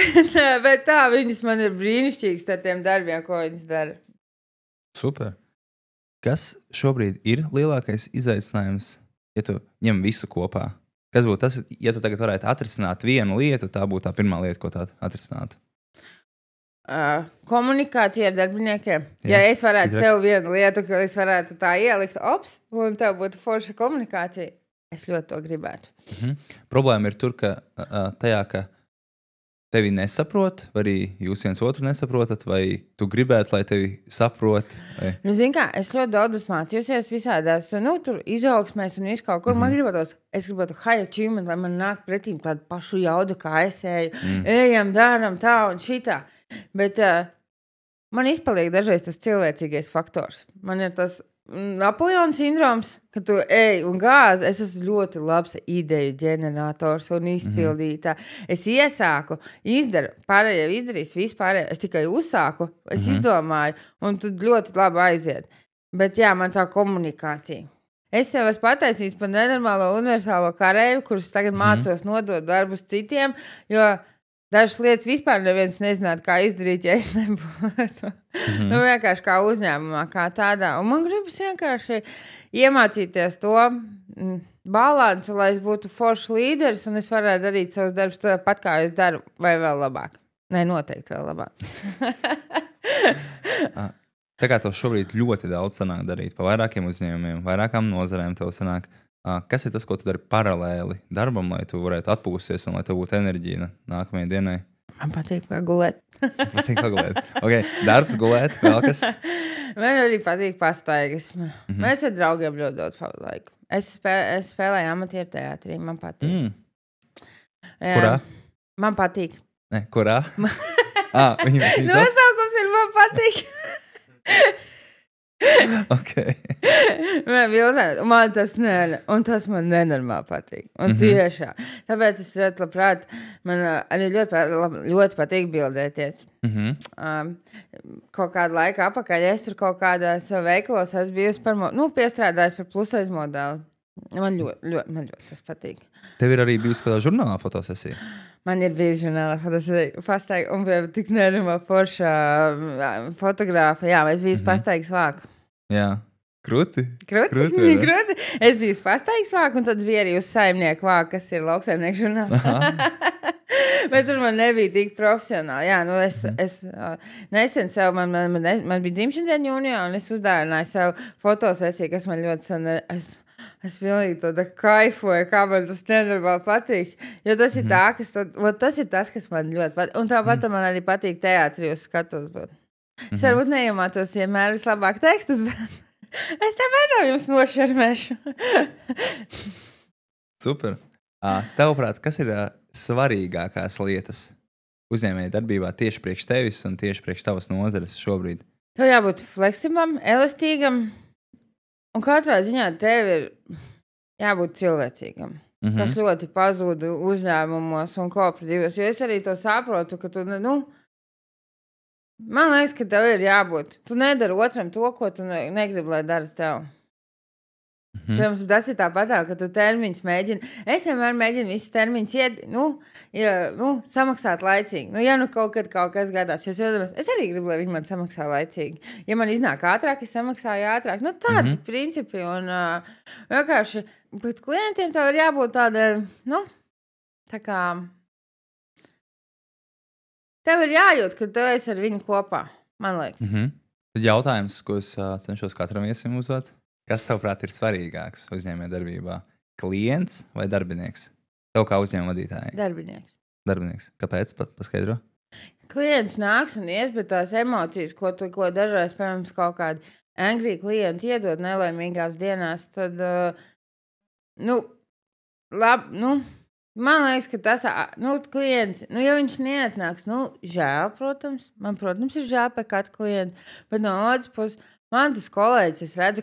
bet tā viņas man ir brīnišķīgas ar tiem darbiem, ko viņas dara. Super. Kas šobrīd ir lielākais izaicinājums, ja tu ņem visu kopā? Kas būtu tas, ja tu tagad varētu atrisināt vienu lietu, tā būtu tā pirmā lieta, ko tā atrisinātu? Komunikācija ar darbiniekiem. Ja es varētu sev vienu lietu, ka es varētu tā ielikt, un tev būtu forša komunikācija, es ļoti to gribētu. Problēma ir tur, ka tajā, ka tevi nesaprot, vai arī jūs viens otru nesaprotat, vai tu gribētu, lai tevi saprot? Vai... Zini kā, es ļoti daudz esmu mācījusies visādās, tur izaugsmēs un visu kaut kur. Man es gribētu high achievement, lai man nāk pretīm tādu pašu jaudu, kā es eju. Ejam, dāram tā un šitā. Bet man izpaliek dažreiz tas cilvēcīgais faktors. Man ir tas Napoleona sindroms, ka tu ej un gāzi. Es esmu ļoti labs ideju ģenerators un izpildītā. Es iesāku, izdaru, pārējie izdarīs vispārējo. Es tikai uzsāku, es izdomāju, un tu ļoti labi aiziet. Bet jā, man tā komunikācija. Es sev esmu pataisījis par nenormālo universālo karēju, kurus tagad mācos nodot darbus citiem, jo dažas lietas vispār neviens nezinātu, kā izdarīt, ja es nebūtu. Vienkārši kā uzņēmumā, kā tādā. Un man gribas vienkārši iemācīties to balansu, lai es būtu foršs līderis un es varētu darīt savus darbus tāpat, kā es daru, vai vēl labāk. Nē, noteikti vēl labāk. Tā kā tev šobrīd ļoti daudz sanāk darīt pa vairākiem uzņēmumiem, vairākām nozarēm tev sanāk. Kas ir tas, ko tu dari paralēli darbam, lai tu varētu atpūsties un lai tev būtu enerģija nākamajai dienai? Man patīk gulēt. Okay. Darbs, gulēt, vēl kas? Man arī patīk pastaigas. Mēs ar draugiem ļoti daudz pavadu laiku. Es spēlēju amatieru teātrī, man patīk. Kurā? Man patīk. Ne, kurā? Viņam Nosaukums ir man patīk. Okay. Man tas man nenormāli patīk. Un tiešām. Tāpēc es ļoti labprāt, man arī ļoti patīk bildēties. Kaut kādu laiku apakaļ es tur kaut kādās veikalos esmu bijusi piestrādājis par plusais modeli. Man ļoti tas patīk. Tev ir arī bijusi kādā žurnālā fotosesija? Man ir bijusi žurnālā fotosesija. Un tik nenormāli forša fotogrāfa. Jā, es biju pastaigas vāku. Jā. Krūti. Es biju pastaigas vāku, un tad bija arī uz saimnieku vāku, kas ir lauksaimnieku žurnālā. Bet tur man nebija tik profesionāli. Jā, es nesen sev, man bija dzimšanas diena jūnijā, un es uzdāvināju sev fotosesiju, kas man ļoti sen, es pilnīgi tāda kaifoju, kā man tas nenormāli patīk. Jo tas ir tas ir tas, kas man ļoti patīk. Un tāpat man arī patīk teātri uz skatos. Es varbūt neiemātos vienmēr vislabāk tekstus, bet es tāpēc jums nošarmēšu. Super. Tavuprāt, kas ir svarīgākās lietas uzņēmēja darbībā tieši priekš tevis un tieši priekš tavas nozares šobrīd? Tev jābūt fleksiblam, elastīgam, un katrā ziņā tev ir jābūt cilvēcīgam, kas ļoti pazūd uzņēmumos un kooperatīvos. Jo es arī to saprotu, ka tu, man liekas, ka tev ir jābūt. Tu nedari otram to, ko tu negribi, lai dara tev. Pirms tas ir tāpat, ka tu termiņus mēģini. Es vienmēr mēģinu visus termiņus samaksāt laicīgi. Ja kaut kas gadās, es arī gribu, lai viņi man samaksā laicīgi. Ja man iznāk ātrāk, es samaksāju ātrāk. Tādi principi. Un vienkārši, bet klientiem tev ir jābūt tāda, tā kā... Tev ir jājūt, ka tu esi ar viņu kopā, man liekas. Tad jautājums, ko es cenšos katram viesim uzdot. Kas tavuprāt ir svarīgāks uzņēmējdarbībā? Klients vai darbinieks? Tev kā uzņēmuma vadītāji? Darbinieks. Kāpēc? Paskaidro. Klients nāks un ies, bet tās emocijas, ko dažreiz, piemēram, kaut kādi angry klienti iedod nelaimīgās dienās, tad, man liekas, ka tas, klients, ja viņš neatnāks, žēl, protams. Man, protams, ir žēl par katru klientu. Bet no otras puses, man tas kolēģis, es redzu,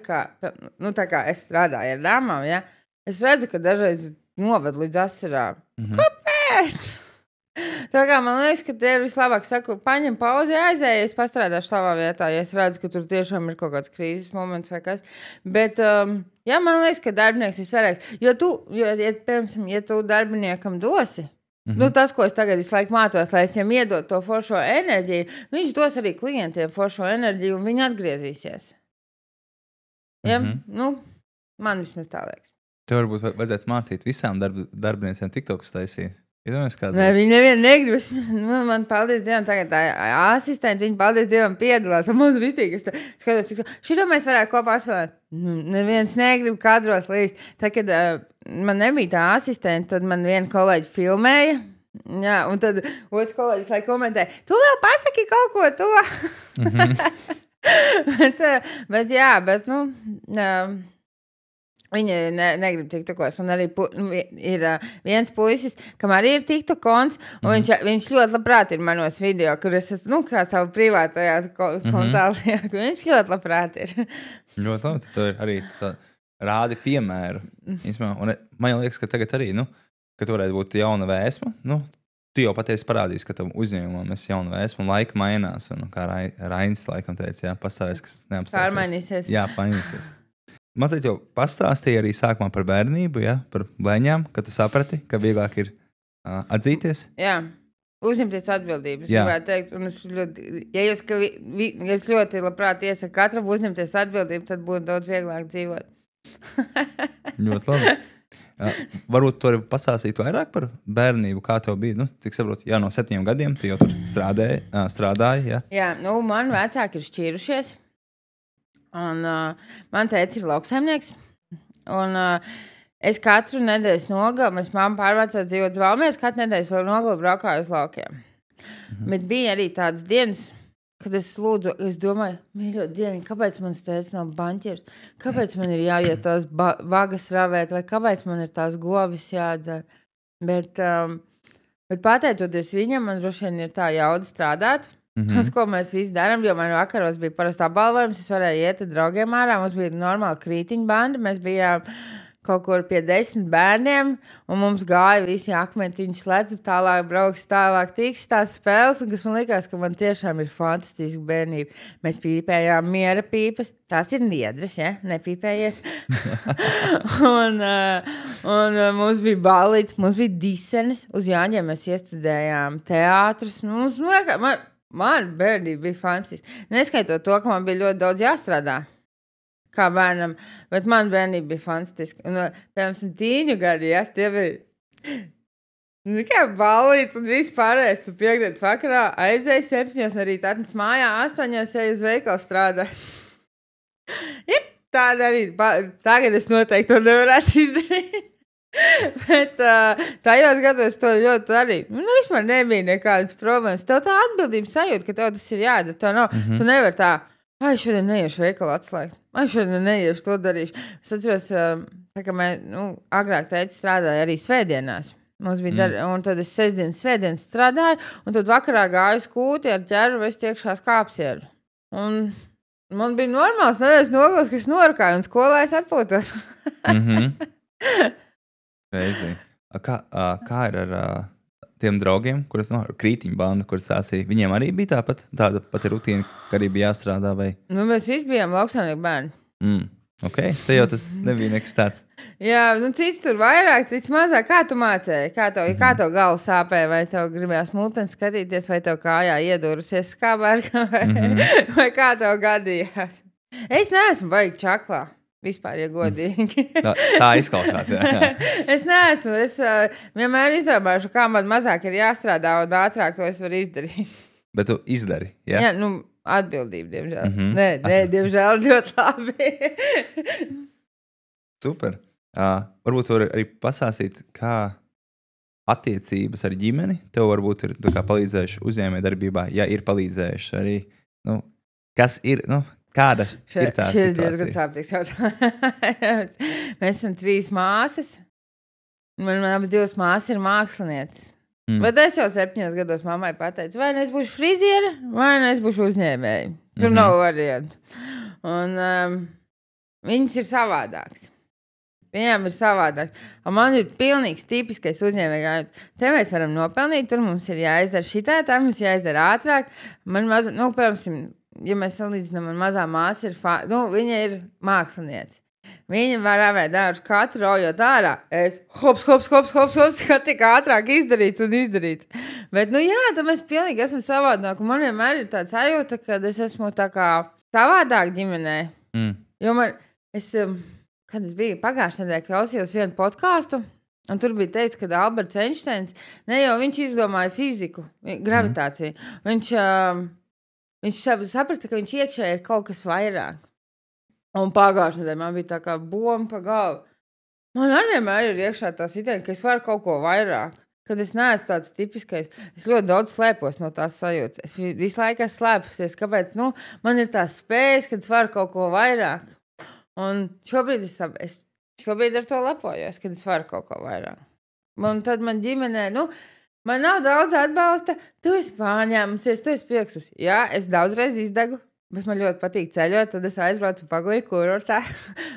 tā kā es strādāju ar dāmām, ja? Es redzu, ka dažreiz noved līdz asarām. Kāpēc? Tā kā man liekas, ka tie ir vislabāk saku, paņem pauzi, aizēj, es pastrādāšu savā vietā, ja es redzu, ka tur tiešām ir kaut kāds krīzes moments vai kas. Bet, man liekas, ka darbinieks ir svarīgs. Jo piemēram, ja tu darbiniekam dosi, tas, ko es tagad visu laiku mācos, lai es viņam iedod to foršo enerģiju, viņš dos arī klientiem foršo enerģiju un viņi atgriezīsies. Ja? Man vismaz tā liekas. Tev varbūt vajadzētu mācīt visām darbiniecēm TikTokus taisīt. Nē, viņi nevienu negrib. Man, paldies Dievam, tagad tā asistenti, viņi, paldies Dievam, piedalās. Man ritīgi, es skatos, šito mēs varētu kopā asfalēt. Neviens negrib kadros līst. Tad, kad man nebija tā asistenti, tad man viena kolēģi filmēja. Jā, un tad otrs kolēģis, lai komentē, tu vēl pasaki kaut ko to. bet viņi negrib tiktokos, un arī ir viens puisis, kam arī ir tiktokons, un viņš ļoti labprāt ir manos video, kur es esmu, kā savu privātajās kontā lieku, viņš ļoti labprāt ir. Ļoti labi, tu arī rādi piemēru. Un man liekas, ka tagad arī, ka tu varētu būt jauna vēsma, tu jau patiesi parādīsi, ka tam uzņēmumam esi jauna vēsma, un laika mainās, un kā Rainis laikam teica, jā, pastāvēs, kas neapstāsies. Pārmainīsies. Jā, painīsies. Mazliet jau pastāstīja arī sākumā par bērnību, ja, par blēņām, kad tu saprati, ka vieglāk ir atzīties. Jā, uzņemties atbildības. Gribētu teikt, un es ļoti labprāt iesaku katram uzņemties atbildību, tad būtu daudz vieglāk dzīvot. Ļoti labi. Varbūt tu vari pastāstīt vairāk par bērnību, kā tev bija. Cik saprotu, no 7 gadiem tu jau tur strādāji. Ja? Jā, man vecāki ir šķīrušies. Un man teica, ir lauksaimnieks. Un es katru nedēļas nogalu, mēs mamma pārvācās dzīvot Valmieras, katru nedēļas nogalu braukāju uz laukiem. Bet bija arī tādas dienas, kad es lūdzu, es domāju, mīļo dienu, kāpēc mans tēvs nav banķieris? Kāpēc man ir jāiet tās vagas ravēt? Vai kāpēc man ir tās govis jādzer? Bet Bet pateicoties viņam, man droši vien ir tā jauda strādāt. Tas, ko mēs visi darām, jo man vakaros bija parasti apbalvojums, es varēju iet ar draugiem ārā, mums bija normāla krītiņa banda, mēs bijām kaut kur pie 10 bērniem, un mums gāja visi akmentiņš ledz, tālāk brauks, tālāk tiks tās spēles, un kas man likās, ka man tiešām ir fantastiska bērnība. Mēs pīpējām miera pīpes, tās ir niedras, ja? Nepīpējiet. un mums bija ballīts, mums bija disenes, uz Jāņiem mēs iestudējām teātrus, man bērnība bija fantastiska. Neskaitot to, ka man bija ļoti daudz jāstrādā. Kā bērnam, bet man bērnība bija fantastiska. Un, piemēram, tīņu gadi, ja, tie bija kā ballīts un viss pārējais. Tu piekdienas vakarā aizēji 7 no rīta, atnec mājā 8 eju uz veikalu strādāt. Jep, tāda arī. Tagad es noteikti to nevarētu izdarīt. Bet tajos gados to ļoti arī. Vispār nebija nekādas problēmas. Tev tā atbildības sajūta, ka tev tas ir jādara. Tev nav, tu nevar tā. Ai, šodien neiešu veikalu atslēgt. Ai, šodien neiešu to darīšu. Es atceros, tā kā mēs, agrāk teica strādāja arī svētdienās. Mums bija un tad es svētdienas strādāju, un tad vakarā gāju skūti ar ķeru vest iekšā kāpsieru. Un man bija normāls nedēļas noguls, kas norkāja, un skolā es atpūtos. Reizi. Kā ir ar tiem draugiem, kuras krītiņu banda, kuras sāsīja? Viņiem arī bija tāda pati rutīna, ka arī bija jāstrādā vai? Mēs visi bijām lauksaimnieku bērni. Ok, te jau tas nebija nekas tāds. Jā, cits tur vairāk, cits mazāk. Kā tu mācēji? Kā tev galva sāpēja? Vai tev gribējās multeni skatīties, vai tev kājā iedurusies skābārkā, vai kā tev gadījās? Es neesmu baigi čaklā. Vispār, ja godīgi. Tā izklausās, jā. Es neesmu. Es vienmēr izdomāšu, kā man mazāk ir jāstrādā, un ātrāk to es varu izdarīt. Bet tu izdari, jā? Jā, atbildība, diemžēl. Nē, diemžēl ļoti labi. Super. Varbūt tu vari arī pasāstīt, kā attiecības ar ģimeni tev varbūt ir palīdzējuši uzņēmējdarbībā, ja ir palīdzējuši arī, kas ir, kāda ir tā situācija? Šis diezgan sāpīgs jautājums. Mēs esam 3 māsas. Man abas 2 māsas ir mākslinieces. Bet es jau 7 gados mammai pateicu, vai es būšu friziere, vai es būšu uzņēmēji. Tur nav variantu. Un viņas ir savādāks. Viņām ir savādāk. Un man ir pilnīgs tipiskais uzņēmējs. Te mēs varam nopelnīt, tur mums ir jāizdara šitā, tā mums jāizdara ātrāk. Man piemēram, ja mēs salīdzinām, man mazā māsa ir, viņa ir māksliniece. Viņa var avēt dārus katru rojot ārā. Es hops, kā tik ātrāk izdarīts. Bet, tad mēs pilnīgi esam savādāk. Un man vienmēr ir tāds sajūta, ka es esmu tā kā savādāk ģimenē. Jo kad es biju pagājušajā nedēļā, klausījos vienu podkāstu, un tur bija teicis, ka Alberts Einsteins, viņš izdomāja fiziku, gravitāciju. Viņš saprata, ka viņš iekšē ir kaut kas vairāk. Un pagājušajā nedēļā man bija tā kā bomba pa galvu. Man arī vienmēr ir iekšā tās ideja, ka es varu kaut ko vairāk. Kad es neesmu tāds tipiskais, es ļoti daudz slēpos no tās sajūtas. Es visu laiku esmu slēpusies, kāpēc, man ir tās spējas, kad es varu kaut ko vairāk. Un šobrīd šobrīd ar to lepojos, kad es varu kaut ko vairāk. Un tad man ģimenē, man nav daudz atbalsta, tu esi pārņēmusies, tu esi priekšus. Jā, es daudzreiz izdegu, bet man ļoti patīk ceļot, tad es aizbraucu paguļu kurortā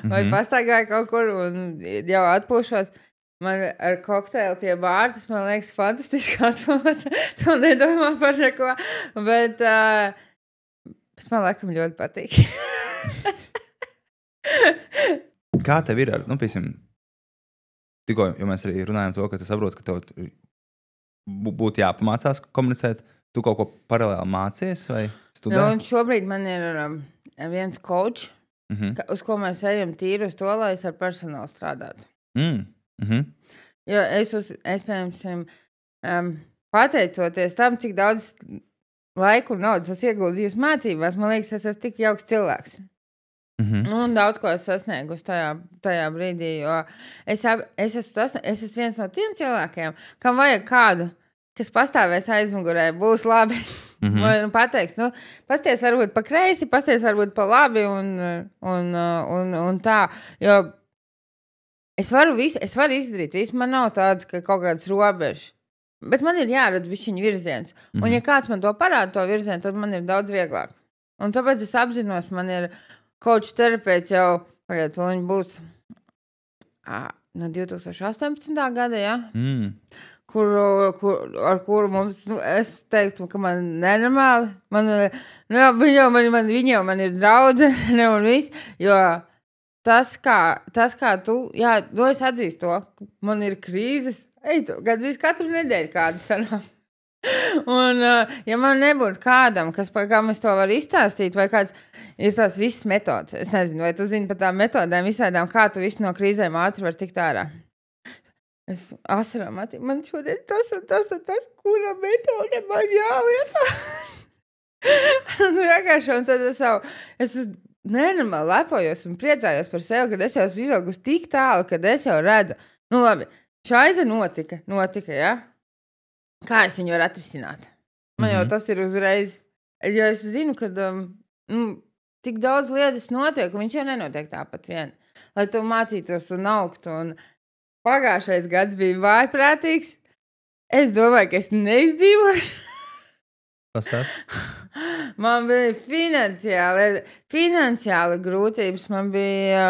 vai pastaigāju kaut kur un jau atpūšos. Man ar kokteili pie bāra, tas man liekas fantastiski atpūta. Tu nedomā par neko, bet man laikam ļoti patīk. Kā tev ir ar, piemēram, tikko, jo mēs arī runājam to, ka tu saproti, ka tev būtu jāpamācās komunicēt, tu kaut ko paralēli mācies vai studē? Un šobrīd man ir viens coach, uz ko mēs ejam tīri uz to, lai es ar personālu strādātu. Jo es piemēram, pateicoties tam, cik daudz laiku un naudas es ieguldīju mācībās, man liekas, es esmu tik jauks cilvēks. Un daudz ko es sasniegusi tajā brīdī, jo es esmu viens no tiem cilvēkiem, kam vajag kādu, kas pastāvēs aizmugurē, būs labi. Vai pateiks, pasties varbūt pa kreisi, pasties varbūt pa labi un tā, jo es varu izdarīt visu, man nav tāds, ka kaut kāds robežs. Bet man ir jāredz bišķiņu virziens. Un ja kāds man to parāda, to virzienu, tad man ir daudz vieglāk. Un tāpēc es apzinos, man ir coach terapeits jau, pagaidu, viņi būs no 2018. Gada, ja? Ar kuru mums, es teiktu, ka man nenormāli, viņa man ir draudzene un viss, jo tas, kā tu, jā, es atzīstu to, man ir krīzes, gandrīz katru nedēļu kādu sanāk. Un, ja man nebūtu kādam, kā mēs to var izstāstīt, vai kāds ir tās visas metodas, es nezinu, vai tu zini par tām metodēm visādām, kā tu visu no krīzēm ātri var tikt ārā. Es asarām, man šodien tas, kura metode man jālietā. Un vienkārši, un tad es nenormāli lepojos un priecājos par sevi, kad es jau izaugus tik tālu, kad es jau redzu, nu labi, šaize notika, ja? Kā es viņu varu atrisināt? Man jau tas ir uzreiz. Jo es zinu, ka tik daudz lietas notiek, un viņas jau nenotiek tāpat vien. Lai tu mācītos un augtu. Un pagājušais gads bija vājprātīgs. Es domāju, ka es neizdzīvošu. Pasās? Man bija finansiāli grūtības, man bija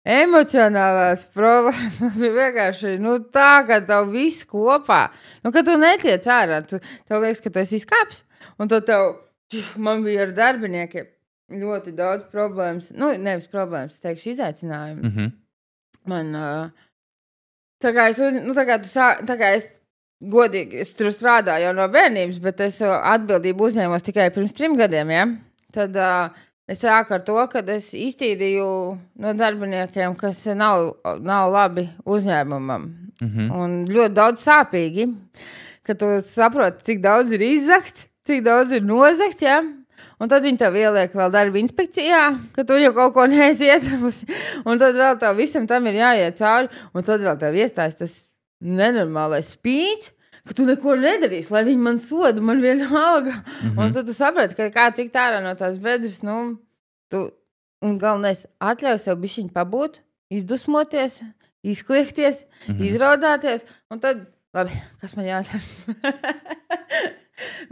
emocionālās problēmas, man bija vienkārši, tā, ka tev viss kopā, kad tu netiec ārā, tev liekas, ka tu esi izkāps, un tad man bija ar darbiniekiem ļoti daudz problēmas, nevis problēmas, teikšu, izaicinājumi. Man, es godīgi, es tur strādāju jau no bērnības, bet es atbildību uzņēmos tikai pirms 3 gadiem, ja? Tad es sāku ar to, kad es iztīdīju no darbiniekiem, kas nav labi uzņēmumam. Un ļoti daudz sāpīgi, ka tu saproti, cik daudz ir izzakts, cik daudz ir nozakts, ja? Un tad viņi tev ieliek vēl darba inspekcijā, ka tu jau kaut ko neesi ietevusi. Un tad vēl tev visam tam ir jāiet cauri, un tad vēl tev iestājas tas nenormālais spīts, ka tu neko nedarīsi, lai viņi man soda, man vienalga. Un tad tu saprati, ka kā tikt ārā no tās bedres, un galvenais atļauj sev bišķiņ pabūt, izdusmoties, izkliekties, izraudāties, un tad, labi, kas man jādara?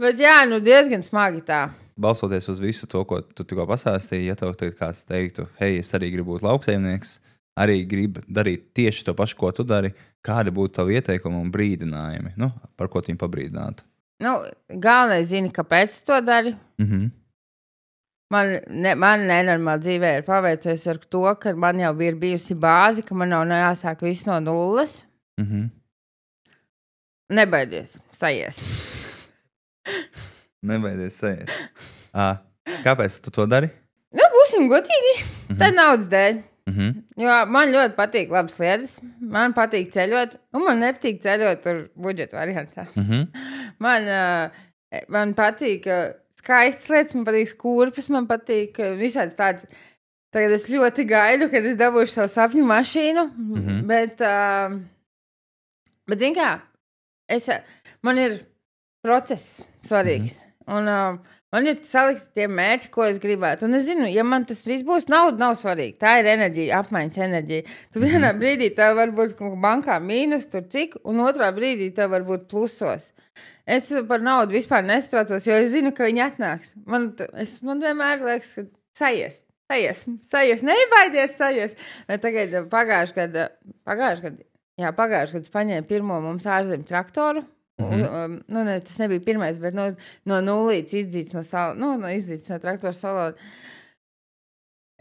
Bet jā, diezgan smagi tā. Balsoties uz visu to, ko tu tikko pasāstīji, ja tev kāds teiktu, hei, es arī gribu būt lauksaimnieks, arī gribu darīt tieši to pašu, ko tu dari, kādi būtu tavi ieteikumi un brīdinājumi, par ko tu viņu pabrīdinātu? Galvenais zini, kāpēc tu to dari. Man nenormāli dzīvē ir paveicies ar to, ka man jau ir bijusi bāzi, ka man nav jāsāk viss no nulles. Nebaidies, sajies. Nebaidies, sajies. Kāpēc tu to dari? Būsim godīgi. Tad naudas dēļ. Jo man ļoti patīk labas lietas, man patīk ceļot, un man nepatīk ceļot ar budžeta variantā. Man patīk skaistas lietas, man patīk skurpes, man patīk visāds tāds. Tagad es ļoti gaidu, kad es dabūšu savu sapņu mašīnu, bet zin kā, man ir process svarīgs, un man ir salikt tie mērķi, ko es gribētu. Un es zinu, ja man tas viss būs, nauda nav svarīga. Tā ir enerģija, apmaiņas enerģija. Tu vienā brīdī tev var būt bankā mīnus, tur cik, un otrā brīdī tev var būt plusos. Es par naudu vispār nestraucos, jo es zinu, ka viņi atnāks. Man vienmēr liekas, ka sajies, nebaidies, sajies. Tagad pagājuši gadu es paņēmu pirmo mums ārzemju traktoru. Tas nebija pirmais, bet no nulītes izdzīts no traktora salona.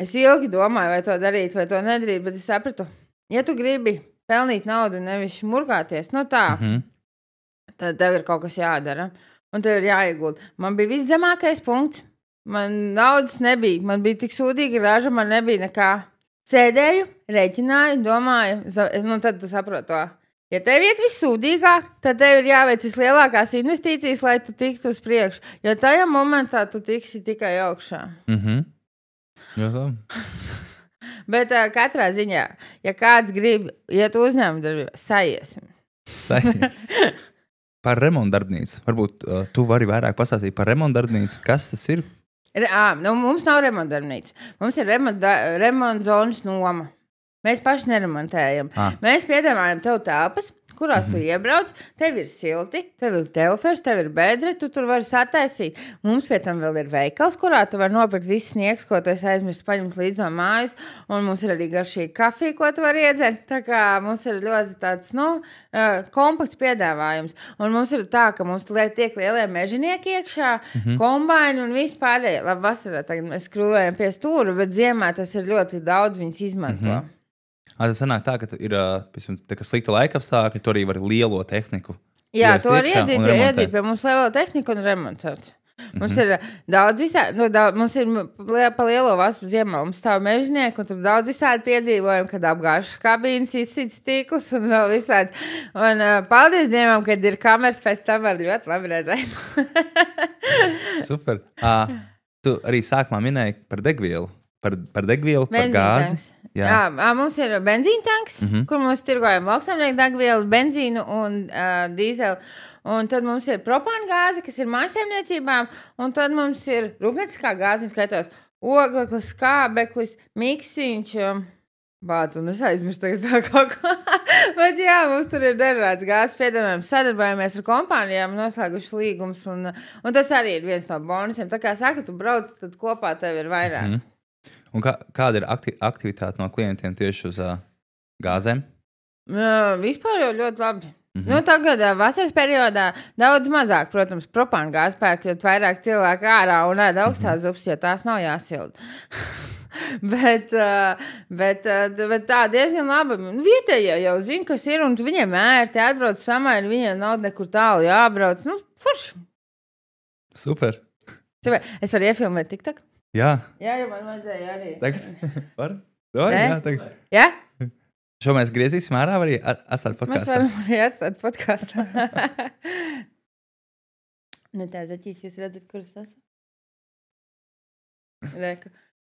Es ilgi domāju, vai to darīt, vai to nedarīt, bet es sapratu, ja tu gribi pelnīt naudu, nevis murgāties, tad tev ir kaut kas jādara, un tev ir jāiegulda. Man bija viszemākais punkts, man naudas nebija, man bija tik sūdīga raža, man nebija nekā. Sēdēju, reķināju, domāju, tad tu saproti to. Ja tev iet vissūdīgāk, tad tev ir jāveic vislielākās investīcijas, lai tu tiktu uz priekšu. Jo tajā momentā tu tiksi tikai augšā. Bet katrā ziņā, ja kāds grib iet uzņēmumu darbībā, sajiesim. Par remontdarbnīcu. Varbūt tu vari vairāk pastāstīt par remontdarbnīcu. Kas tas ir? Mums nav remontdarbnīca. Mums ir remontzonas noma. Mēs paši neremontējam. Mēs piedāvājam tev telpas, kurās tu iebrauc, tev ir silti, tev ir telefers, tev ir bedre, tu tur vari sataisīt. Mums pie tam vēl ir veikals, kurā tu vari nopirkt visu sniegs, ko tu esi aizmirsis paņemt līdz no mājas, un mums ir arī garšīga kafija, ko tu vari iedzert. Tā kā mums ir ļoti tāds, kompakts piedāvājums. Un mums ir tā, ka mums tiek lielie mežinieki iekšā, kombaini un vispārējie. Labi, vasarā tagad mēs skrūvējam pie stūra, bet ziemā tas ir ļoti daudz, viņas izmanto. Tas sanāk tā, ka ir slikta laika apstākļi, tu arī vari lielo tehniku. Jā, to var iedzīt pie mums lielo tehniku un remontēt. Mums ir daudz visādi, mums ir pa lielo vasaru ziemā, mums stāv mežnieki, un tur daudz visādi piedzīvojumi, kad apgāžas kabīnes, izsits stīklus un vēl visādi. Un paldies Dievam, kad ir kameras, pēc tam var ļoti labi redzēt. Super. Tu arī sākumā minēji par degvielu. Par degvielu, par gāzi. Jā, mums ir benzīna tanks, kur mums tirgojam lauksaimnieku degvielu, benzīnu un dīzeli. Un tad mums ir propāna gāze, kas ir mājsaimniecībām, un tad mums ir rūpnieciskā gāze, skaitās ogleklis, skābeklis, miksiņš, bāc, un es aizmirstu tagad vēl kaut ko. Bet jā, mums tur ir dažāds gāzes piedāvājums, sadarbojamies ar kompānijām, noslēguši līgumus, un tas arī ir viens no bonusiem. Tā kā saka, tu brauc, tad kopā tev ir vairāk. Un kāda ir aktivitāte no klientiem tieši uz gāzēm? Vispār jau ļoti labi. Tagad vasaras periodā daudz mazāk, protams, propāna gāzi pērk, jo vairāk cilvēku ārā un ēd augstās zupas, jo tās nav jāsilda. bet tā diezgan labi. Vietējie jau zina, kas ir, un viņiem ērti atbrauc samaini, viņiem nav nekur tālu jābrauc. Forši. Super. Es varu iefilmēt TikTok? Jā. Jā, jo man vajadzēja arī. Tagad? Var? Jā, tagad. Jā? Šo mēs griezīsim ārā, vai arī atstāt podkāstā? Mēs varam arī atstāt podkāstā. Tā zaķīši, jūs redzat, kur es esmu? Reku.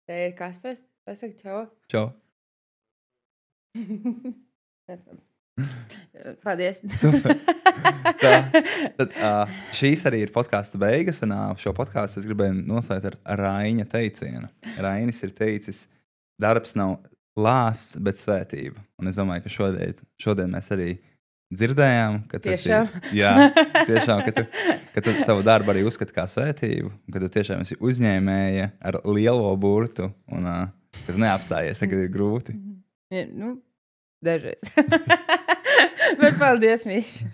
Te ir Kaspars. Pasaka čau. Čau. Paldies. Super. Tad, šīs arī ir podkāsta beigas, un šo podkāstu es gribēju noslēgt ar Raiņa teicienu. Rainis ir teicis, darbs nav lāsts, bet svētība. Un es domāju, ka šodien mēs arī dzirdējām, ka tas tiešām, ka tu savu darbu arī uzskati kā svētību, ka tu tiešām esi uzņēmēja ar lielo burtu, un kas neapstājies, tagad ir grūti. Dažreiz. Bet paldies, Mīši.